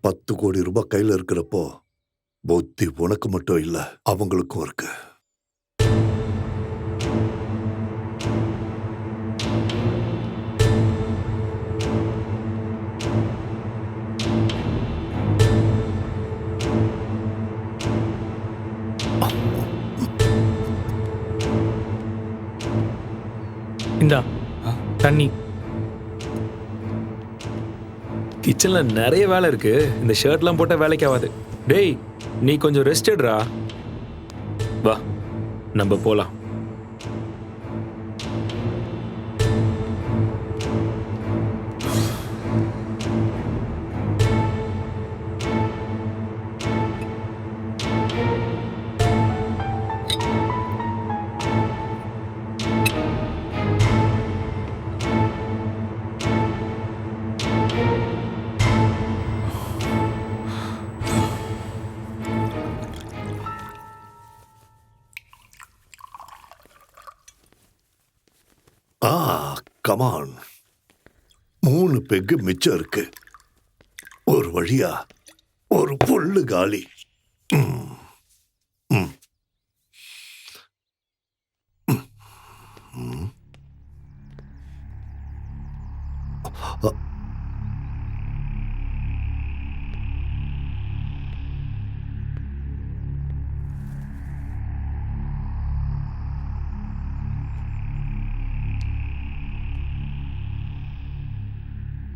$10 கோடி கையில இருக்கிறப்போ புத்தி உனக்கு மட்டும் இல்ல, அவங்களுக்கும் இருக்கு. இந்தா தண்ணி. கிச்சன்ல நிறைய வேலை இருக்கு, இந்த ஷர்ட்லாம் போட்டால் வேலைக்கு ஆகாது. டேய், நீ கொஞ்சம் ரெஸ்ட் எடுறா. வா, நம்ம போலாம். கமான், 3 பெக்கு மிச்சம் இருக்கு. ஒரு வழியா ஒரு புல்லு காலி.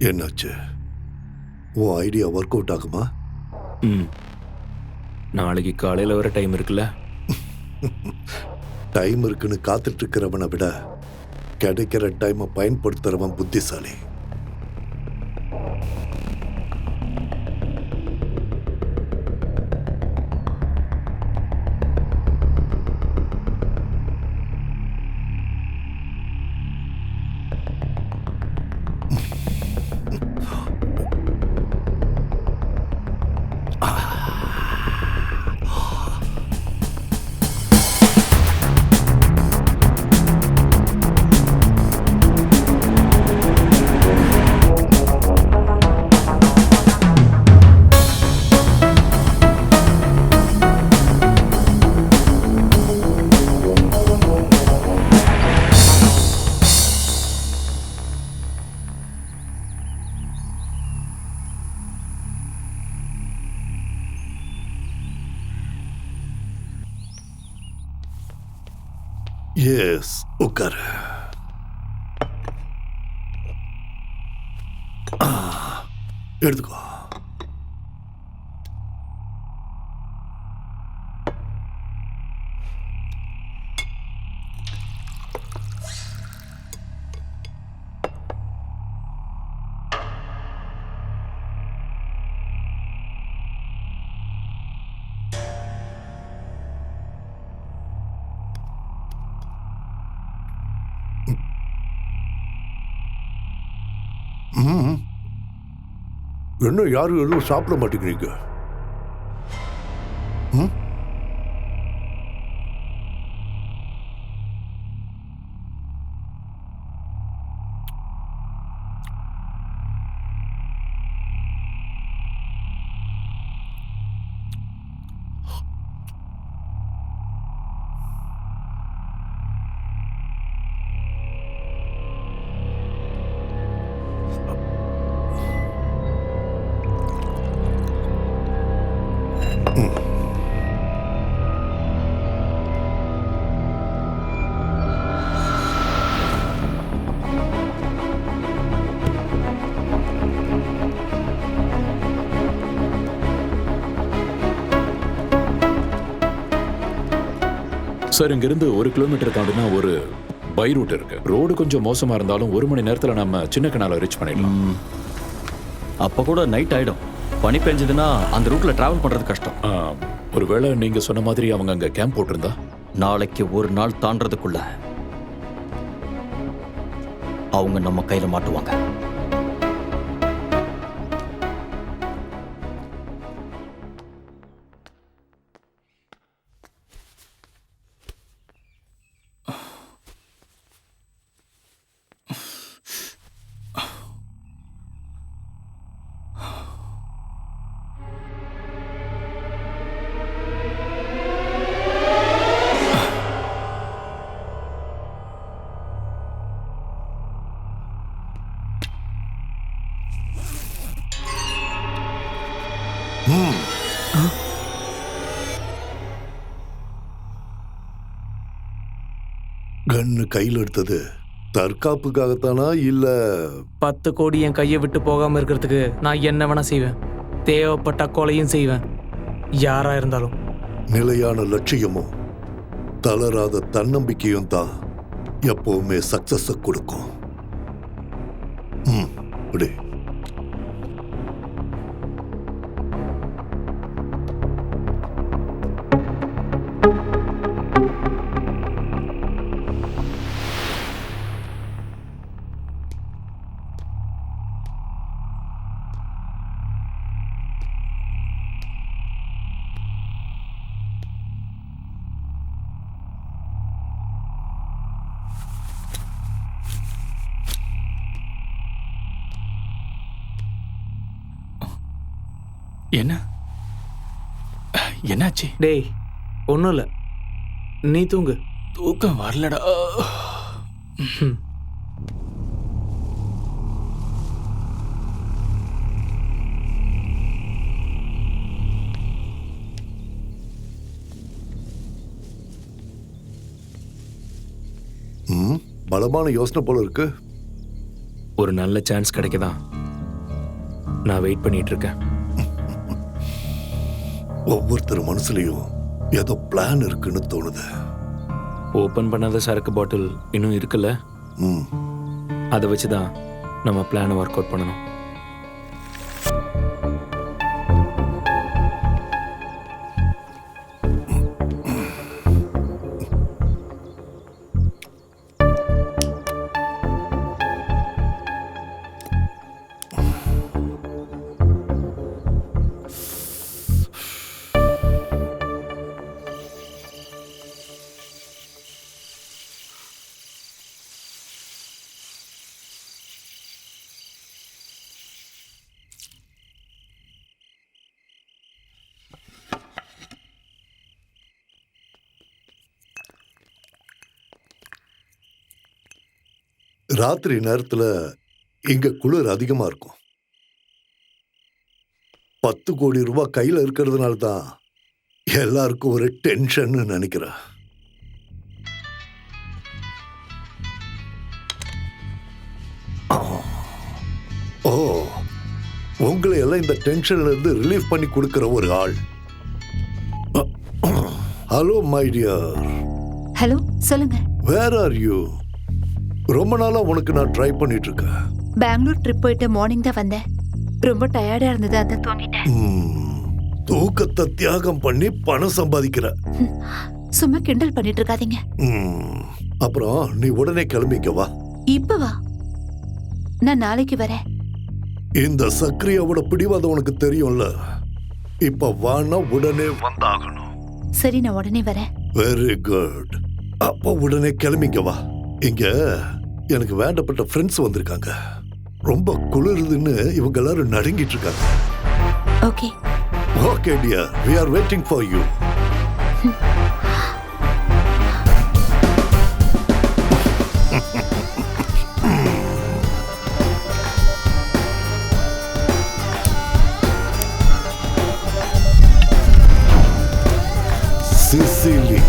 என்னாச்சு? உன் ஐடியா ஒர்க் அவுட் ஆகுமா? நாளைக்கு காலையில் வர டைம் இருக்குல்ல? டைம் இருக்குன்னு காத்துட்டு இருக்கிறவனை விட கிடைக்கிற டைமை பயன்படுத்துறவன் புத்திசாலி. எஸ், உட்காரு. எடுத்துக்கோ. ம். என்ன யாரும் எதுவும் சாப்பிட மாட்டேங்கிறீங்க? ம்? சார், இங்கிருந்து 1 கிலோமீட்டர் தாண்டினா ஒரு பை ரூட் இருக்கு. ரோடு கொஞ்சம் மோசமா இருந்தாலும் 1 மணி நேரத்துல நம்ம சின்ன கனால ரீச் பண்ணிடலாம். அப்போ கூட நைட் ஆயிடும். பனி பெஞ்சதுன்னா அந்த ரூட்ல டிராவல் பண்றது கஷ்டம். ஒருவேளை நீங்க சொன்ன மாதிரி அவங்க அங்க கேம்ப் போட்டிருந்தா நாளைக்கு ஒரு நாள் தாண்டறதுக்குள்ள அவங்க நம்ம கையில மாட்டுவாங்க. கன்னு கையில் எடுத்தது தற்காப்புக்காகத்தானா இல்ல 10 கோடி என் கையை விட்டு போகாம இருக்கிறதுக்கு நான் என்ன வேணா செய்வேன். தேவைப்பட்ட கொலையும் செய்வேன், யாரா இருந்தாலும். நிலையான லட்சியமும் தளராத தன்னம்பிக்கையும் தான் எப்பவுமே சக்சஸ் கொடுக்கும். அப்படி என்னாச்சு? டேய், ஒன்றும் இல்லை, நீ தூங்கு. தூக்கம் வரலடா. பலமான யோசனை போல இருக்கு. ஒரு நல்ல சான்ஸ் கிடைக்கதான் நான் வெயிட் பண்ணிட்டு இருக்கேன். ஒவ்வொருத்தர் மனசுலயும் ஏதோ பிளான் இருக்குன்னு தோணுது. ஓபன் பண்ணாத சரக்கு பாட்டில் இன்னும் இருக்குல்ல, அதை வச்சுதான் நம்ம பிளானை ஒர்க் அவுட் பண்ணணும். ராத்திரி நேரத்துல இங்க குளிர் அதிகமா இருக்கும். 10 கோடி ரூபாய் கையில இருக்கிறதுனால தான் எல்லாருக்கும் ஒரு டென்ஷன் நினைக்கிறேன். உங்களை எல்லாம் இந்த டென்ஷன்ல இருந்து ரிலீஃப் பண்ணி கொடுக்கிற ஒரு ஆள். Hello my dear. ஹலோ, சொல்லுங்க. Where are you? ரொம்ப நாளா உனக்கு நான் ட்ரை பண்ணிட்டு இருக்கேன். பெங்களூர் ட்ரிப் போயிட்டு மார்னிங் தான் வந்தேன். ரொம்ப டயர்டா இருந்தது, அதான் தூங்கிட்டேன். தூக்கத்தை தியாகம் பண்ணி பணம் சம்பாதிக்கிற. சும்மா கிண்டல் பண்ணிட்டு இருக்காதீங்க. அப்புறம் நீ உடனே கிளம்பிக்க வா. இப்ப வா, நான் நாளைக்கு வரேன். இந்த சக்ரியாவோட பிடிவாதம் உனக்கு தெரியும்ல. இப்ப வானா உடனே வந்தாகணும். சரி, நான் உடனே வரேன். Very good. அப்ப உடனே கிளம்பிக்க வா. இங்க எனக்கு வேண்டப்பட்ட ஃப்ரெண்ட்ஸ் வந்திருக்காங்க. ரொம்ப குளிருதுன்னு இவங்க எல்லாரும் நடுங்கிட்டு இருக்காங்க. Okay. Okay dear, we are waiting for you. Sicily.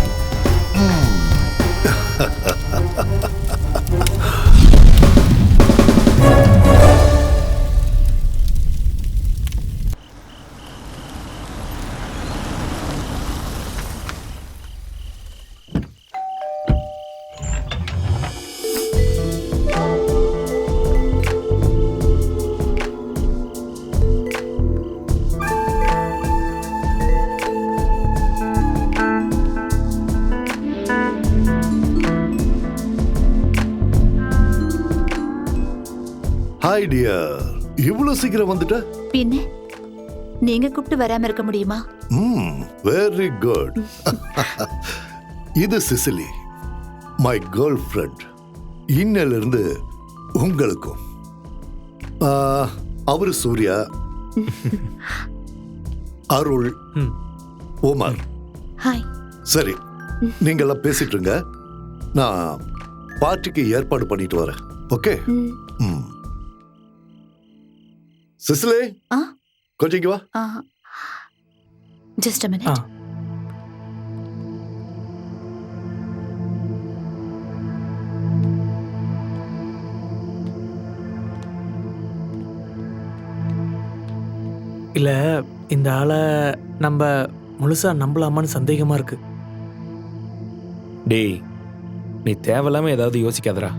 Hi dear, இவ்வளவு சீக்கிரம் வந்துட்ட? பின்ன நீங்க கூப்பிட்டு வராம இருக்க முடியுமா? Very good. இது சிசிலி, மை கேர்ள் ஃப்ரெண்ட். இன்னையில இருந்து உங்களுக்கும். அவரு சூர்யா, அருள், உமர். ஹாய். சரி, நீங்க எல்லாம் பேசிட்டு இருங்க. நான் பார்ட்டிக்கு ஏற்பாடு பண்ணிட்டு வரேன். ஓகே? சிசிலே, கொஞ்சம் இங்க வா. Just a minute. இல்ல, இந்த ஆளை நம்ம முழுசா நம்பலாமான்னு சந்தேகமா இருக்கு. டேய், நீ தேவையில்லாம ஏதாவது யோசிக்காதடா.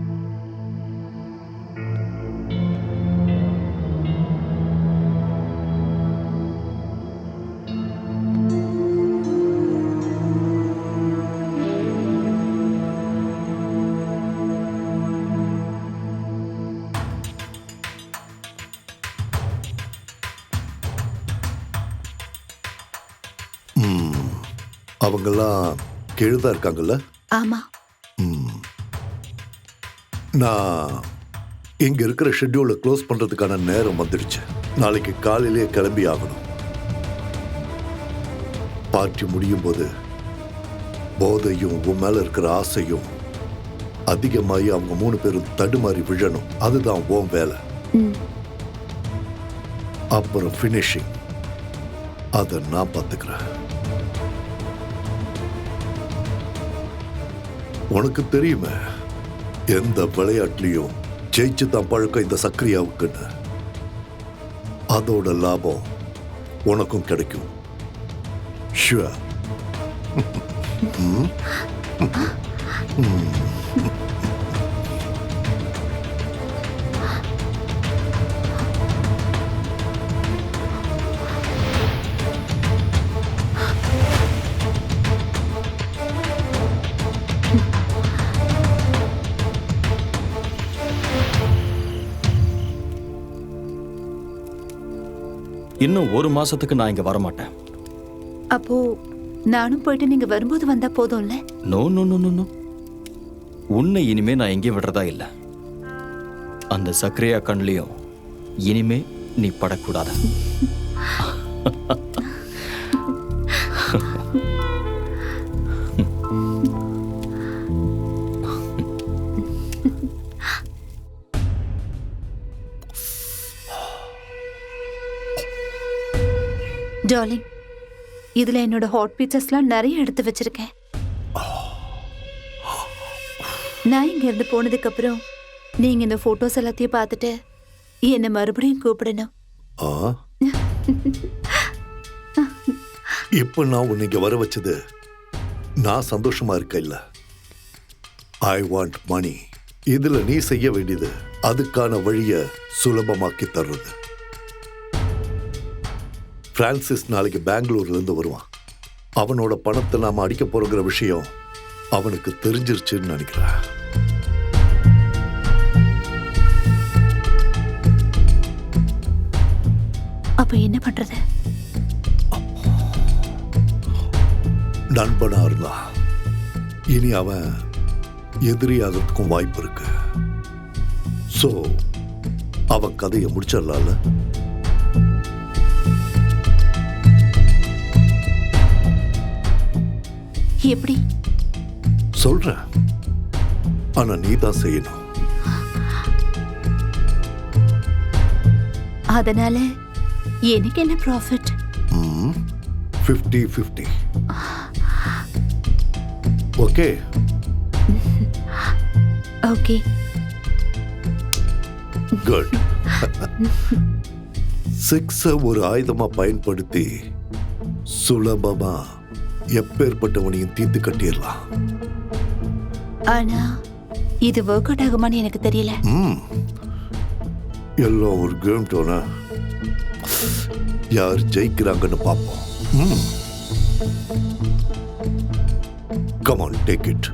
அவங்கெல்லாம் கீழதான் இருக்காங்கல்ல? ஆமா. நான் இங்க இருக்கிற ஷெட்யூலை க்ளோஸ் பண்றதுக்கான நேரம் வந்துடுச்சு. நாளைக்கு காலையிலேயே கிளம்பி ஆகணும். பார்ட்டி முடியும் போது போதையும் உன் மேல இருக்கிற ஆசையும் அதிகமாகி அவங்க 3 பேரும் தடுமாறி விழணும். அதுதான் உன் வேலை. அப்புறம் ஃபினிஷிங் அதை நான் பார்த்துக்கிறேன். உனக்கு தெரியுமே, எந்த விளையாட்டுலயும் ஜெயிச்சு தான் பழக்கம் இந்த சக்ரியாவுக்குன்னு. அதோட லாபம் உனக்கும் கிடைக்கும். ஷுவர். இன்னும் 1 மாசத்துக்கு நான் இங்க வரமாட்டேன். அப்போ நானும் போயிட்டு நீங்க வரும்போது வந்தா போதும்ல? No no no no no. உன்னை இனிமே நான் எங்கேயும் விடுறதா இல்லை. அந்த சக்ரியா கண்லையும் இனிமே நீ படக்கூடாது. டார்லிங், இதுல என்னோட ஹாட் பீச்சஸ்லாம் நிறைய எடுத்து வச்சிருக்கேன். நான் இங்க இருந்து போனதுக்கு அப்புறம் நீங்க இந்த போட்டோஸ் எல்லாத்தையும் பார்த்துட்டு என்னை மறுபடியும் கூப்பிடணும். ஆ இப்ப நான் உன்னை இங்க வர வச்சது நான் சந்தோஷமா இருக்க இல்ல. I want money. இதுல நீ செய்ய வேண்டியது அதுக்கான வழிய சுலபமாக்கி தர்றது. பிரான்சிஸ் நாளைக்கு பெங்களூர்ல இருந்து வருவான். அவனோட பணத்தை நாம அடிக்க போறோங்கிற விஷயம் அவனுக்கு தெரிஞ்சிருச்சுன்னு நினைக்கிறேன். அப்ப என்ன பண்றது? நண்பனா இருந்தா இனி அவன் எதிரியாகிறதுக்கும் வாய்ப்பு இருக்கு. சோ அவன் கதையை முடிச்சிடலாம்ல. எப்படி? சொல்றேன், ஆனா நீ தான் செய்யணும். அதனால எனக்கு என்ன ப்ராஃபிட்? 50-50. ஓகே? ஓகே. குட். செக்ஸ ஒரு ஆயுதமா பயன்படுத்தி சுலபமா எப்பேற்பட்டவனையும் தீர்த்து கட்டிடலாம். ஆனா இது ஒர்க் அவுட் ஆகுமான்னு எனக்கு தெரியல. எல்லாம் ஒரு கேம் டோனா. யார் ஜெயிக்கிறாங்கன்னு பார்ப்போம். Come on, take it.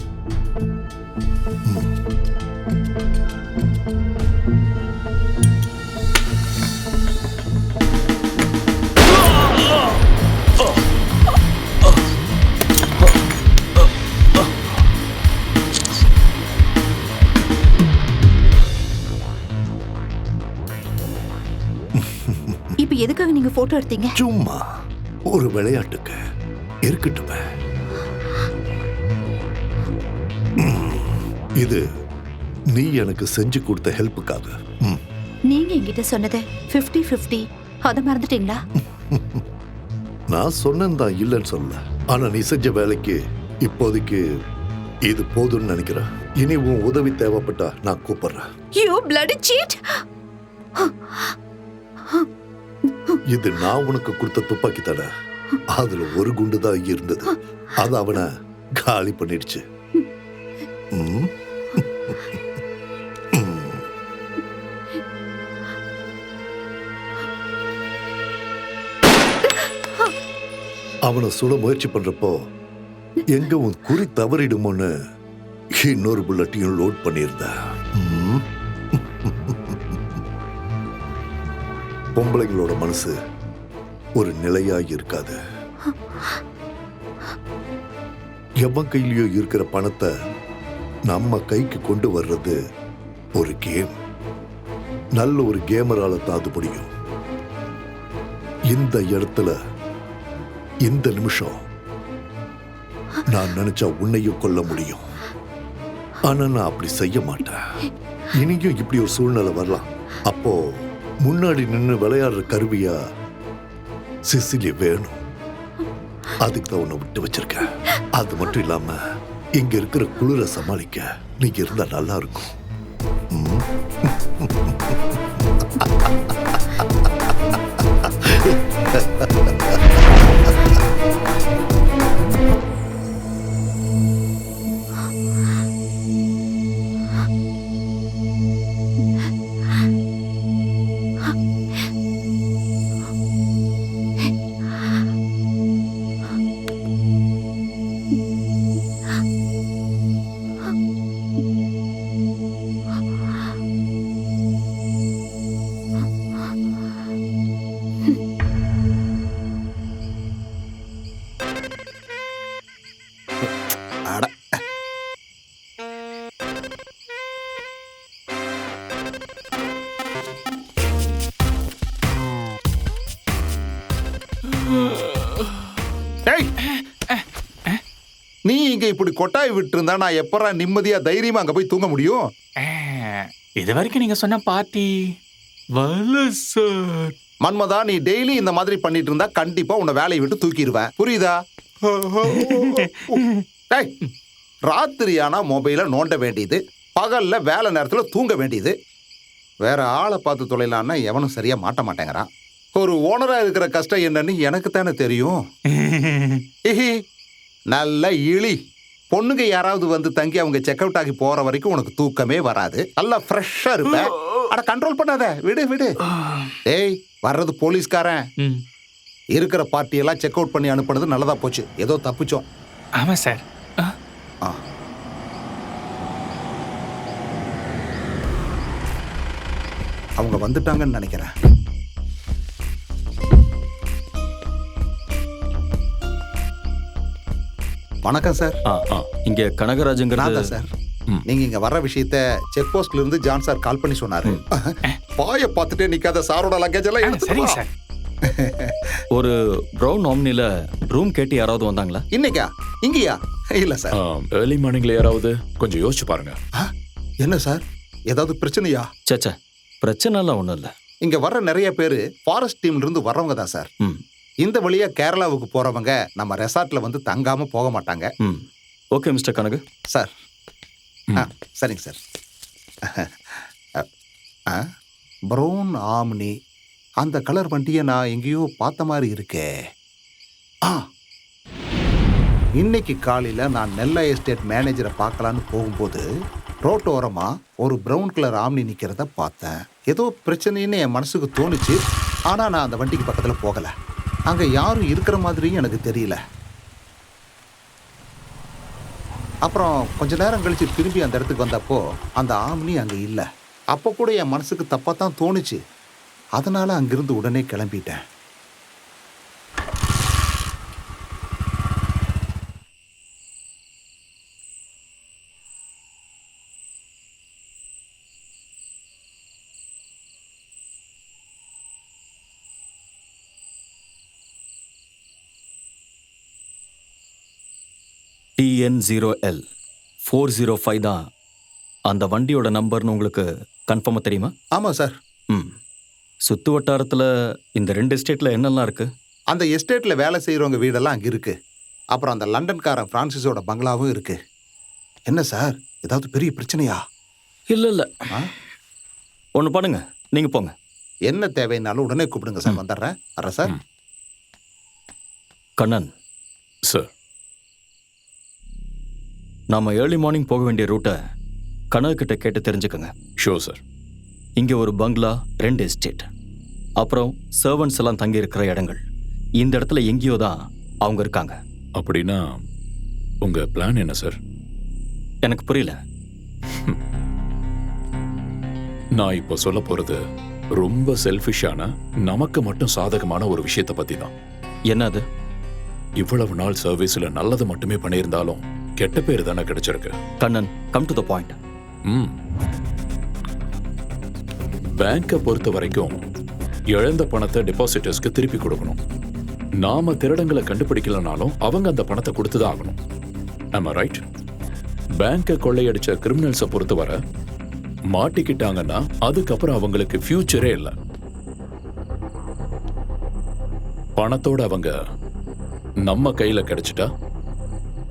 இப்ப எதுக்காக நீங்க போட்டோ எடுத்தீங்க? சும்மா ஒரு விளையாட்டுக்கு இருக்கட்டுமே. இது நீ எனக்கு செஞ்சு கொடுத்த ஹெல்ப்புக்காக. நீங்க என்கிட்ட சொன்னது 50-50. அத மறந்துட்டீங்களா? நான் சொன்னேன் தான், இல்லைன்னு சொல்லல. ஆனா நீ செஞ்ச வேலைக்கு இப்போதைக்கு இது போதும்னு நினைக்கிறேன். இனி உன் உதவி தேவைப்பட்டா நான் கூப்பிடுறேன். You bloody cheat! இது நான் உனக்கு கொடுத்த துப்பாக்கி தடை. அதுல ஒரு குண்டு தான் இருந்தது. அது அவனை காலி பண்ணிடுச்சு. அவனை சுட முயற்சி பண்றப்போ எங்க உன் குறி தவறிடுமோன்னு இன்னொரு புல்லட்டையும் லோட் பண்ணியிருந்த. பொம்பளைங்களோட மனசு ஒரு நிலையாய் இருக்காது. எவன் கையிலயோ இருக்கிற பணத்தை நம்ம கைக்கு கொண்டு வர்றது ஒரு கேம். நல்ல ஒரு கேமரால தான் அது முடியும். இந்த இடத்துல இந்த நிமிஷம் நான் நினைச்சா உன்னையும் கொல்ல முடியும். ஆனா நான் அப்படி செய்ய மாட்டேன். இனியும் இப்படி ஒரு சூழ்நிலை வரலாம். அப்போ முன்னாடி நின்று விளையாடுற கருவியா சிசிலி வேணும். அதுக்கு தான் உன்னை விட்டு வச்சிருக்க. அது மட்டும் இல்லாம இங்க இருக்கிற குளிர சமாளிக்க நீங்க இருந்தா நல்லா இருக்கும். நீ இங்க இப்படி கொட்டாய் விட்டு இருந்தா நான் எப்பறா நிம்மதியா தைரியமா அங்க போய் தூங்க முடியும்? இது வரைக்கும் நீங்க சொன்ன பார்ட்டி சார். மன்மதா, நீ டெய்லி இந்த மாதிரி பண்ணிட்டு இருந்தா கண்டிப்பா உன்னை வேலையை விட்டு தூக்கிடுவேன். புரியுதா? ராத்திரியானா மொபைல நோண்ட வேண்டியது, பகல்ல வேலை நேரத்துல தூங்க வேண்டியது. வேற ஆளை பார்த்து தொலைலான்னா எவனும் சரியா மாட்ட மாட்டேங்கிறான். ஒரு ஓனரா இருக்கிற கஷ்டம் என்னன்னு எனக்கு தானே தெரியும். ஹிஹி, நல்ல இழி. பொண்ணுங்க யாராவது வந்து தங்கி அவங்க செக் அவுட் ஆகி போற வரைக்கும் உனக்கு தூக்கமே வராது. நல்லா ஃப்ரெஷ்ஷா இருப்ப. அட கண்ட்ரோல் பண்ணாத, விடு விடு. ஏய், வர்றது போலீஸ்காரன். இருக்கிற பார்ட்டியெல்லாம் செக் அவுட் பண்ணி அனுப்புனது நல்லதா போச்சு. ஏதோ தப்பிச்சோம். ஆமா சார். அவங்க வந்துட்டாங்கன்னு நினைக்கிறேன். வணக்கம் சார். இங்க நான் கனகராஜுங்கிறது தான் சார். நீங்க இங்க வர்ற விஷயத்த செக் போஸ்ட்ல இருந்து ஜான் சார் கால் பண்ணி சொன்னாரு. பாய பார்த்துட்டே நிக்காத, சாரோட லக்கேஜ் எல்லாம் எடுத்துட்டு சரிங்க வா. சார். ஒரு ப்ரௌன் ஆம்னில ரூம் கேட்டு யாராவது வந்தாங்களா? இன்னைக்கா? இங்கயா? இல்ல சார். ஏர்லி மார்னிங்ல யாராவது கொஞ்சம் யோசிச்சு பாருங்க. என்ன சார், ஏதாவது பிரச்சனையா? சேச்சே, பிரச்சனைலாம் ஒன்றும் இல்லை. இங்க வர்ற நிறைய பேரு ஃபாரஸ்ட் டீம்ல இருந்து வர்றவங்க தான் சார். இந்த வழியா கேரளாவுக்கு போறவங்க நம்ம ரெசார்ட்ல வந்து தங்காம போக மாட்டாங்க. Okay mister Kanagu. சார். சரிங்க சார். ப்ரௌன் ஆம்னி, அந்த கலர் வண்டியை நான் எங்கேயோ பார்த்த மாதிரி இருக்கே. இன்னைக்கு காலையில நான் நெல்லை எஸ்டேட் மேனேஜரை பார்க்கலான்னு போகும்போது ரோட்டோரமா ஒரு ப்ரௌன் கலர் ஆம்னி நிக்கிறத பார்த்தேன். ஏதோ பிரச்சனைன்னு என் மனசுக்கு தோணுச்சு. ஆனா நான் அந்த வண்டிக்கு பக்கத்துல போகல. அங்க யாரும் இருக்கிற மாதிரியும் எனக்கு தெரியல. அப்புறம் கொஞ்ச நேரம் கழிச்சு திரும்பி அந்த இடத்துக்கு வந்தப்போ அந்த ஆம்னி அங்க இல்லை. அப்போ கூட என் மனசுக்கு தப்பா தான் தோணுச்சு. அதனால அங்கிருந்து உடனே கிளம்பிட்டேன். TN0L 405 தான் அந்த வண்டியோட நம்பர்னு உங்களுக்கு கன்ஃபார்மாக தெரியுமா? ஆமாம் சார். சுற்று வட்டாரத்தில் இந்த 2 எஸ்டேட்டில் என்னெல்லாம் இருக்கு? அந்த எஸ்டேட்டில் வேலை செய்கிறவங்க வீடெல்லாம் அங்கே இருக்கு. அப்புறம் அந்த லண்டன்காரன் ஃப்ரான்சிஸோட பங்களாவும் இருக்கு. என்ன சார், ஏதாவது பெரிய பிரச்சனையா? இல்லை. ஒன்று பண்ணுங்க, நீங்கள் போங்க. என்ன தேவைன்னாலும் உடனே கூப்பிடுங்க சார். வந்துடுறேன். வரேன் சார். கண்ணன் சார், நாம ஏர்லி மார்னிங் போக வேண்டிய ரூட்டை கனவுக்கிட்ட கேட்டு தெரிஞ்சுக்கோங்க. Show sir. இங்கே ஒரு பங்களா, 2 எஸ்டேட், அப்புறம் சர்வன்ட்ஸ் எல்லாம் தங்கி இருக்கிற இடங்கள். இந்த இடத்துல எங்கேயோ தான் அவங்க இருக்காங்க. அப்படின்னா உங்க பிளான் என்ன சார்? எனக்கு புரியல. நான் இப்போ சொல்ல போறது ரொம்ப செல்ஃபிஷான, நமக்கு மட்டும் சாதகமான ஒரு விஷயத்தை பத்தி தான். என்னது? இவ்வளவு நாள் சர்வீஸ்ல நல்லது மட்டுமே பண்ணியிருந்தாலும் கெட்ட பேர் தானே கிடைச்சிருக்கு. Kannan, come to the point. பேங்கை பொறுத்த வரைக்கும் இழந்த பணத்தை டெபாசிட்டர்ஸ்க்கு திருப்பி கொடுக்கணும். நாம திருடங்களை கண்டுபிடிக்கலனாலும் அவங்க அந்த பணத்தை கொடுத்துதான் ஆகணும். ஆமா ரைட்? பேங்கை கொள்ளையடிச்ச கிரிமினல்ஸை பொறுத்தவரை மாட்டிக்கிட்டாங்கன்னா அதுக்கப்புறம் அவங்களுக்கு ஃபியூச்சரே இல்லை. பணத்தோட அவங்க நம்ம கையில கிடைச்சிட்டா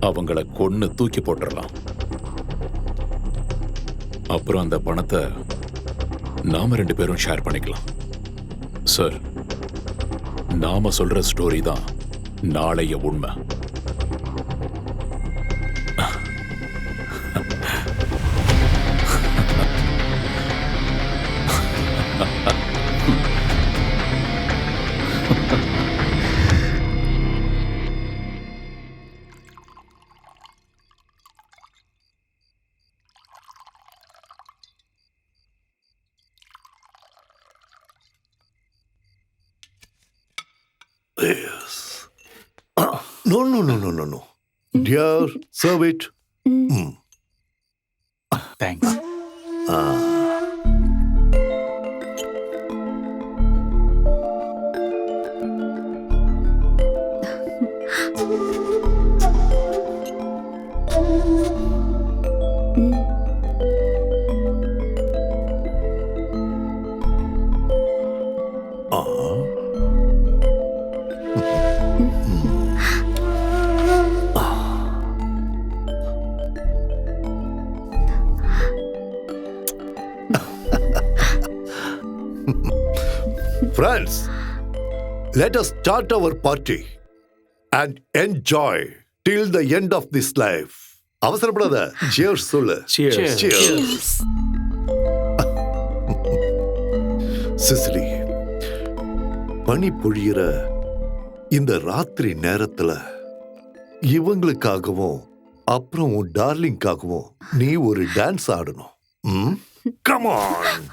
அவங்கள கொன்னு தூக்கி போட்டுடலாம். அப்புறம் அந்த பணத்தை நாம 2 பேரும் ஷேர் பண்ணிக்கலாம். சார், நாம சொல்ற ஸ்டோரி தான் நாளைய உண்மை. Yes. No. Dear, serve it. Thanks. Friends, let us start our party and enjoy till the end of this life. அவசரப்படாத. Cheers சொல்லு. Cheers. Cheers. சிசிலி, பனி பொழியிற இந்த ராத்திரி நேரத்துல இவங்களுக்காகவும் அப்புறம் உன் டார்லிங்காகவும் நீ ஒரு டான்ஸ் ஆடணும். Come on.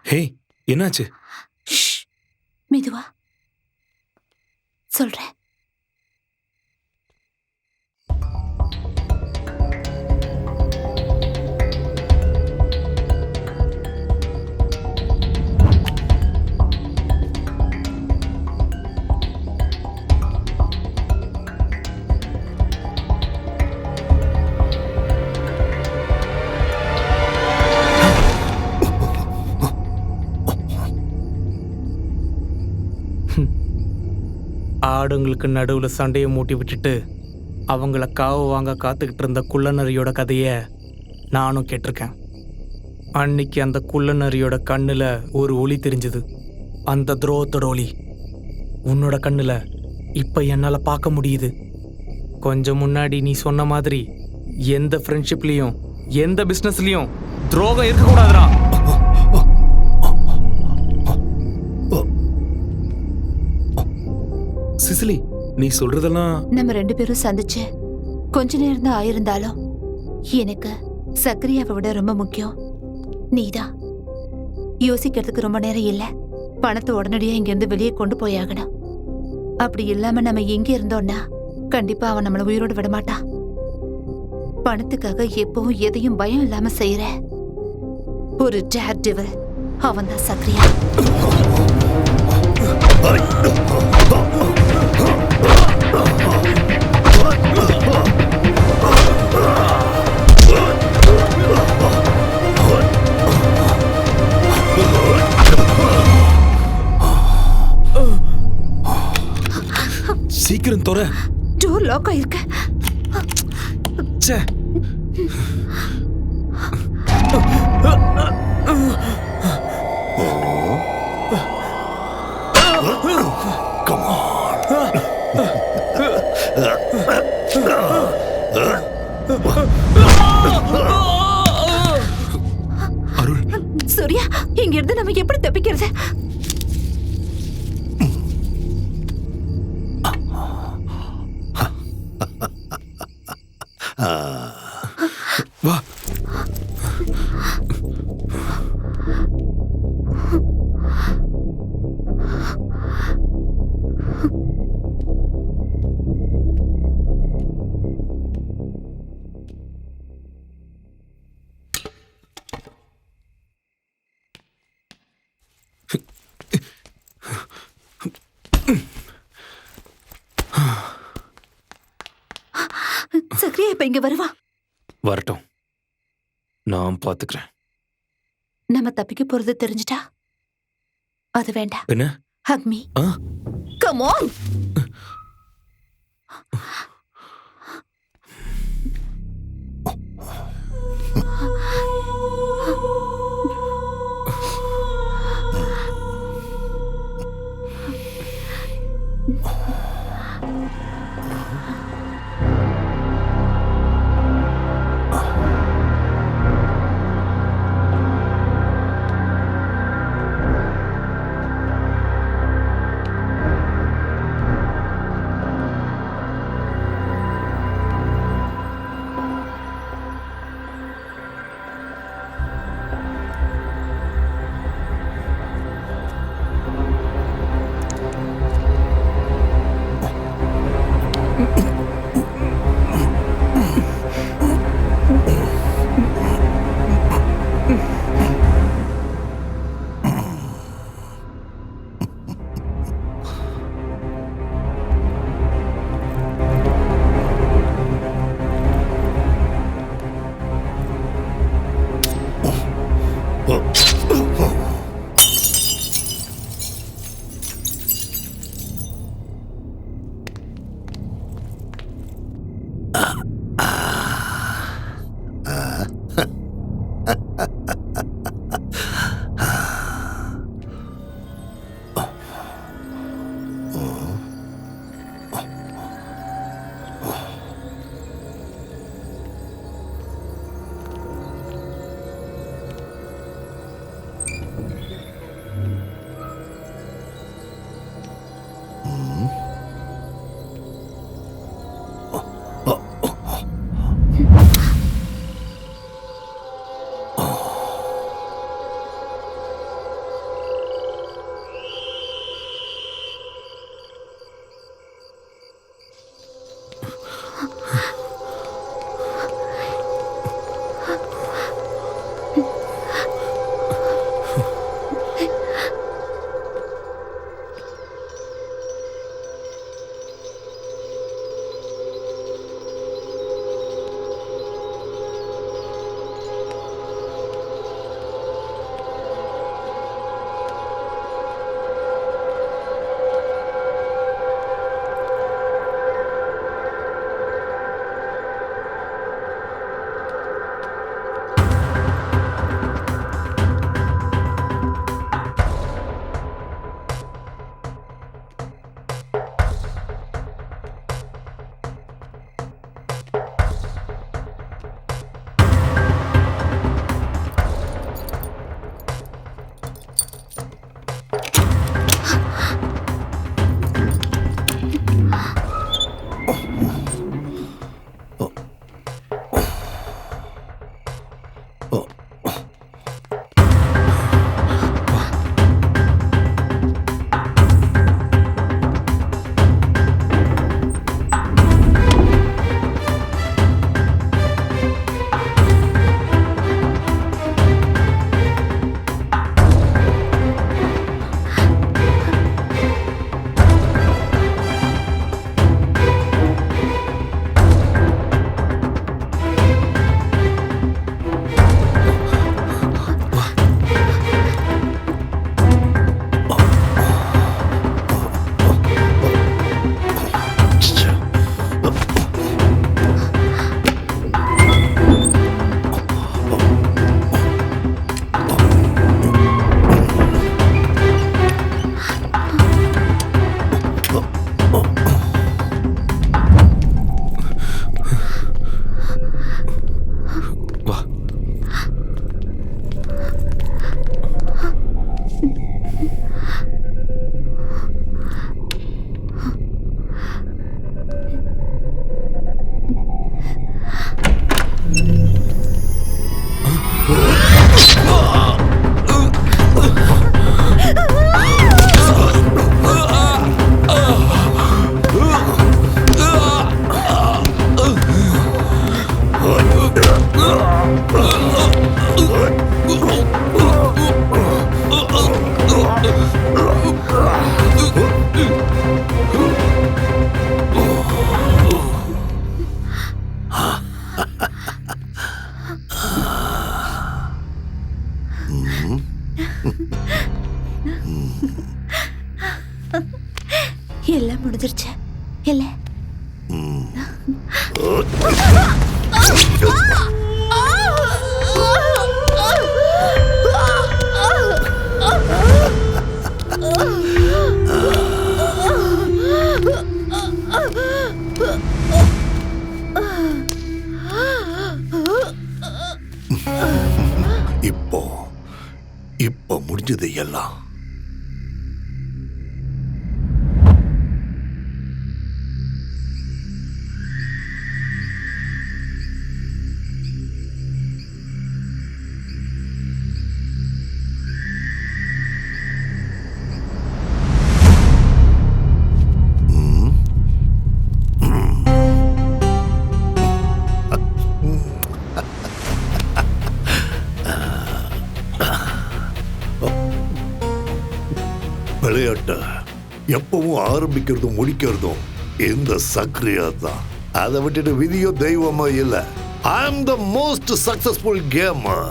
ஹே என்னாச்சு? ஷ், மெதுவா சொல்றேன். ஆடுங்களுக்கு நடுவில் சண்டையை மூட்டி விட்டுட்டு அவங்கள காவு வாங்க காத்துக்கிட்டு இருந்த குள்ளநரியோட கதையை நானும் கேட்டிருக்கேன். அன்னைக்கு அந்த குள்ளநரியோட கண்ணில் ஒரு ஒளி தெரிஞ்சது, அந்த துரோகத்தோட ஒளி. உன்னோட கண்ணில் இப்போ என்னால் பார்க்க முடியுது. கொஞ்சம் முன்னாடி நீ சொன்ன மாதிரி எந்த ஃப்ரெண்ட்ஷிப்லேயும் எந்த பிஸ்னஸ்லேயும் துரோகம் இருக்கக்கூடாதுடா. சிசிலி, நீ சொல்றதெல்லாம் நம்ம 2 பேரும் சந்திச்சு கொஞ்ச நேரம் தான் ஆயிருந்தாலும் எனக்கு சக்கரியாவை விட ரொம்ப முக்கியம் நீதான். யோசிக்கிறதுக்கு ரொம்ப நேரம் இல்ல. பணத்தை உடனடியா இங்க இருந்து வெளியே கொண்டு போயாகணும். அப்படி இல்லாம நம்ம எங்க இருந்தோம்னா கண்டிப்பா அவன் நம்மள உயிரோடு விட மாட்டான். பணத்துக்காக எப்பவும் எதையும் பயம் இல்லாம செய்யற ஒரு டேர் டெவில் அவன் தான் சக்கரியா. சீக்கிரம் தொற. டோர் லாக் ஆயிருக்கு. ச்சே. அருள், சூர்யா, இங்க இருந்து நம்ம எப்படி தப்பிக்கிறது? வா. சக்கரியா இப்ப இங்க வருவா. வரட்டும், நான் பாத்துக்கிறேன். நம்ம தப்பிக்க போறது தெரிஞ்சிட்டா அது வேண்டாம். என்ன? Hug me. Come on. முடிஞ்சிருச்சு இல்ல? இப்போ முடிஞ்சது எல்லாம். விளையாட்ட எப்பவும் ஆரம்பிக்கிறதும் முடிக்கிறதும் இந்த சக்ரியா தான். அதை விட்டுட்டு விதியோ தெய்வமோ இல்ல. I am the most successful gamer.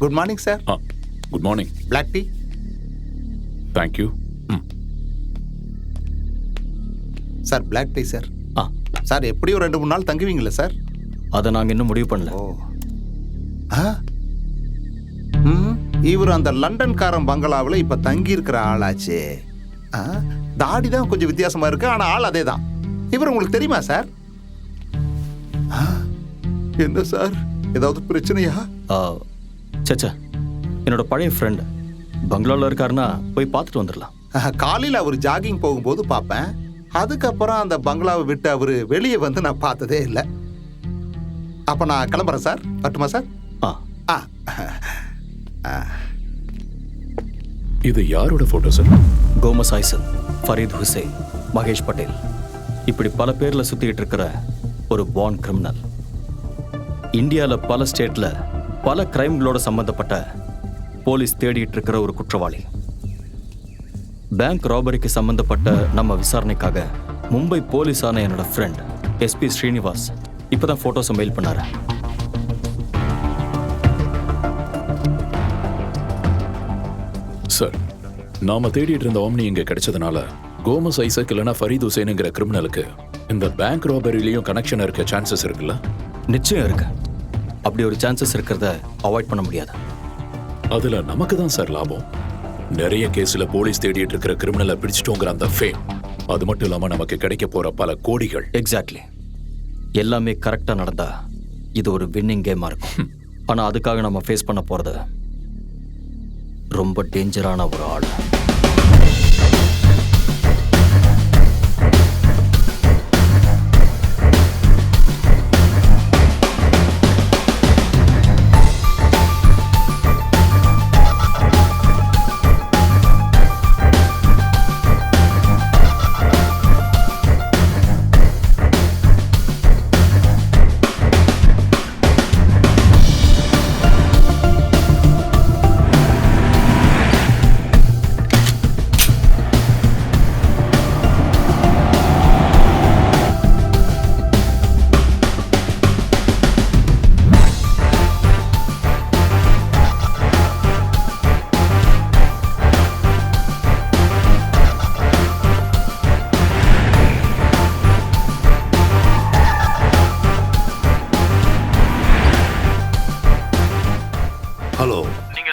Good morning sir. Good morning. Black tea. Thank you. Sir black tea sir. Sir எப்படியும் 2-3 நாள் தங்குவீங்களா சார்? அதை நாங்கள் இன்னும் முடிவு பண்ணல. இவர் அந்த லண்டன்காரன் பங்களாவில் இப்ப தங்கி இருக்கிற ஆளாச்சு. தாடி தான் கொஞ்சம் வித்தியாசமா இருக்கு, ஆனா ஆள் அதே தான். இவர் உங்களுக்கு தெரியுமா சார்? என்ன சார், ஏதாவது பிரச்சனையா? சச்சா, என்னோட பழைய ஃப்ரெண்ட் பங்களாவில் இருக்காருன்னா போய் பார்த்துட்டு வந்துடலாம். காலையில் அவர் ஜாகிங் போகும்போது பார்ப்பேன். அதுக்கப்புறம் அந்த பங்களாவை விட்டு அவர் வெளியே வந்து நான் பார்த்ததே இல்லை. அப்போ நான் கிளம்புறேன் சார். வரட்டுமா சார்? இது யாரோட போட்டோ சார்? கோமஸ் ஐசல், ஃபரீத் ஹுசைன், மகேஷ் பட்டேல், இப்படி பல பேர்ல சுத்திட்டு இருக்கிற ஒரு பார்ன் கிரிமினல். இந்தியாவில் பல ஸ்டேட்ல பல கிரைம்களோட சம்பந்தப்பட்ட போலீஸ் தேடிட்டு இருக்கிற ஒரு குற்றவாளி. பேங்க் ராபரிக்கு சம்பந்தப்பட்ட நம்ம விசாரணைக்காக மும்பை போலீஸான என்னோட ஃப்ரெண்ட் எஸ்பி ஸ்ரீனிவாஸ் இப்பதான் போட்டோஸை மெயில் பண்ணாரு. சார், நாம தேடிட்டு இருந்த ஆம்னி இங்க கிடைச்சதுனால கோமஸ் ஐசக் இல்லைனா ஃபரீத் ஹுசைனுங்கிற கிரிமினலுக்கு இந்த பேங்க் ராபரிலையும் கனெக்ஷன் இருக்க சான்சஸ் இருக்குல்ல? நிச்சயம் இருக்கு. அப்படி ஒரு சான்சஸ் இருக்கிறத அவாய்ட் பண்ண முடியாது. அதுல நமக்கு தான் சார் லாபம். நிறைய கேஸ்ல போலீஸ் தேடிட்டு இருக்கிற கிரிமினலை பிடிச்சிட்டோங்கிற அந்த ஃபேம், அது மட்டும் இல்லாம நமக்கு கிடைக்க போற பல கோடிகள். எக்ஸாக்ட்லி. எல்லாமே கரெக்டா நடந்தா இது ஒரு வின்னிங் கேமா இருக்கும். ஆனா அதுக்காக நம்ம ஃபேஸ் பண்ண போறது ரொம்ப டேஞ்சரான ஒரு ஆள்.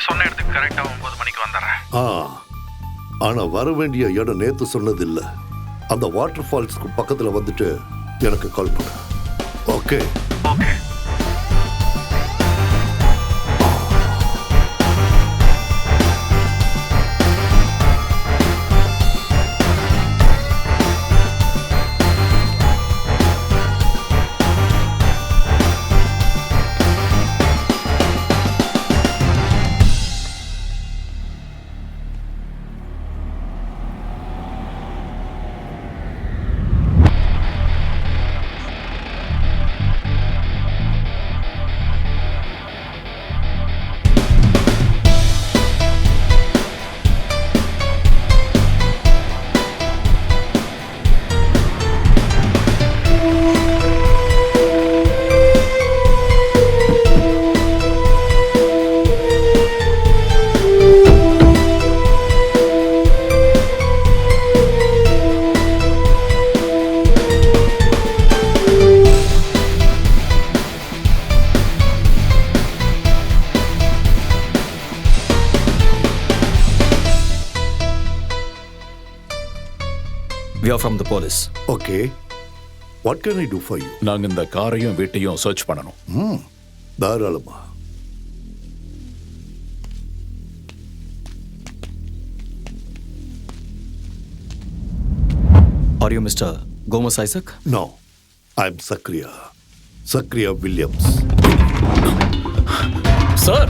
சொன்ன இடத்துக்கு கரெக்டா 9 மணிக்கு வந்துடுறேன். ஆனா வர வேண்டிய இடம் நேத்து சொன்னதில்ல. அந்த வாட்டர் ஃபால்ஸ்க்கு பக்கத்துல வந்துட்டு எனக்கு கால் பண்ணு. Okay? Okay. We are from the police. Okay. What can I do for you? நாங்க இந்த காரையும் வீட்டையும் சர்ச் பண்ணணும். தாராளமா. Are you Mr. Gomez Isaac? No. I'm Sakriya. Sakriya Williams. Sir,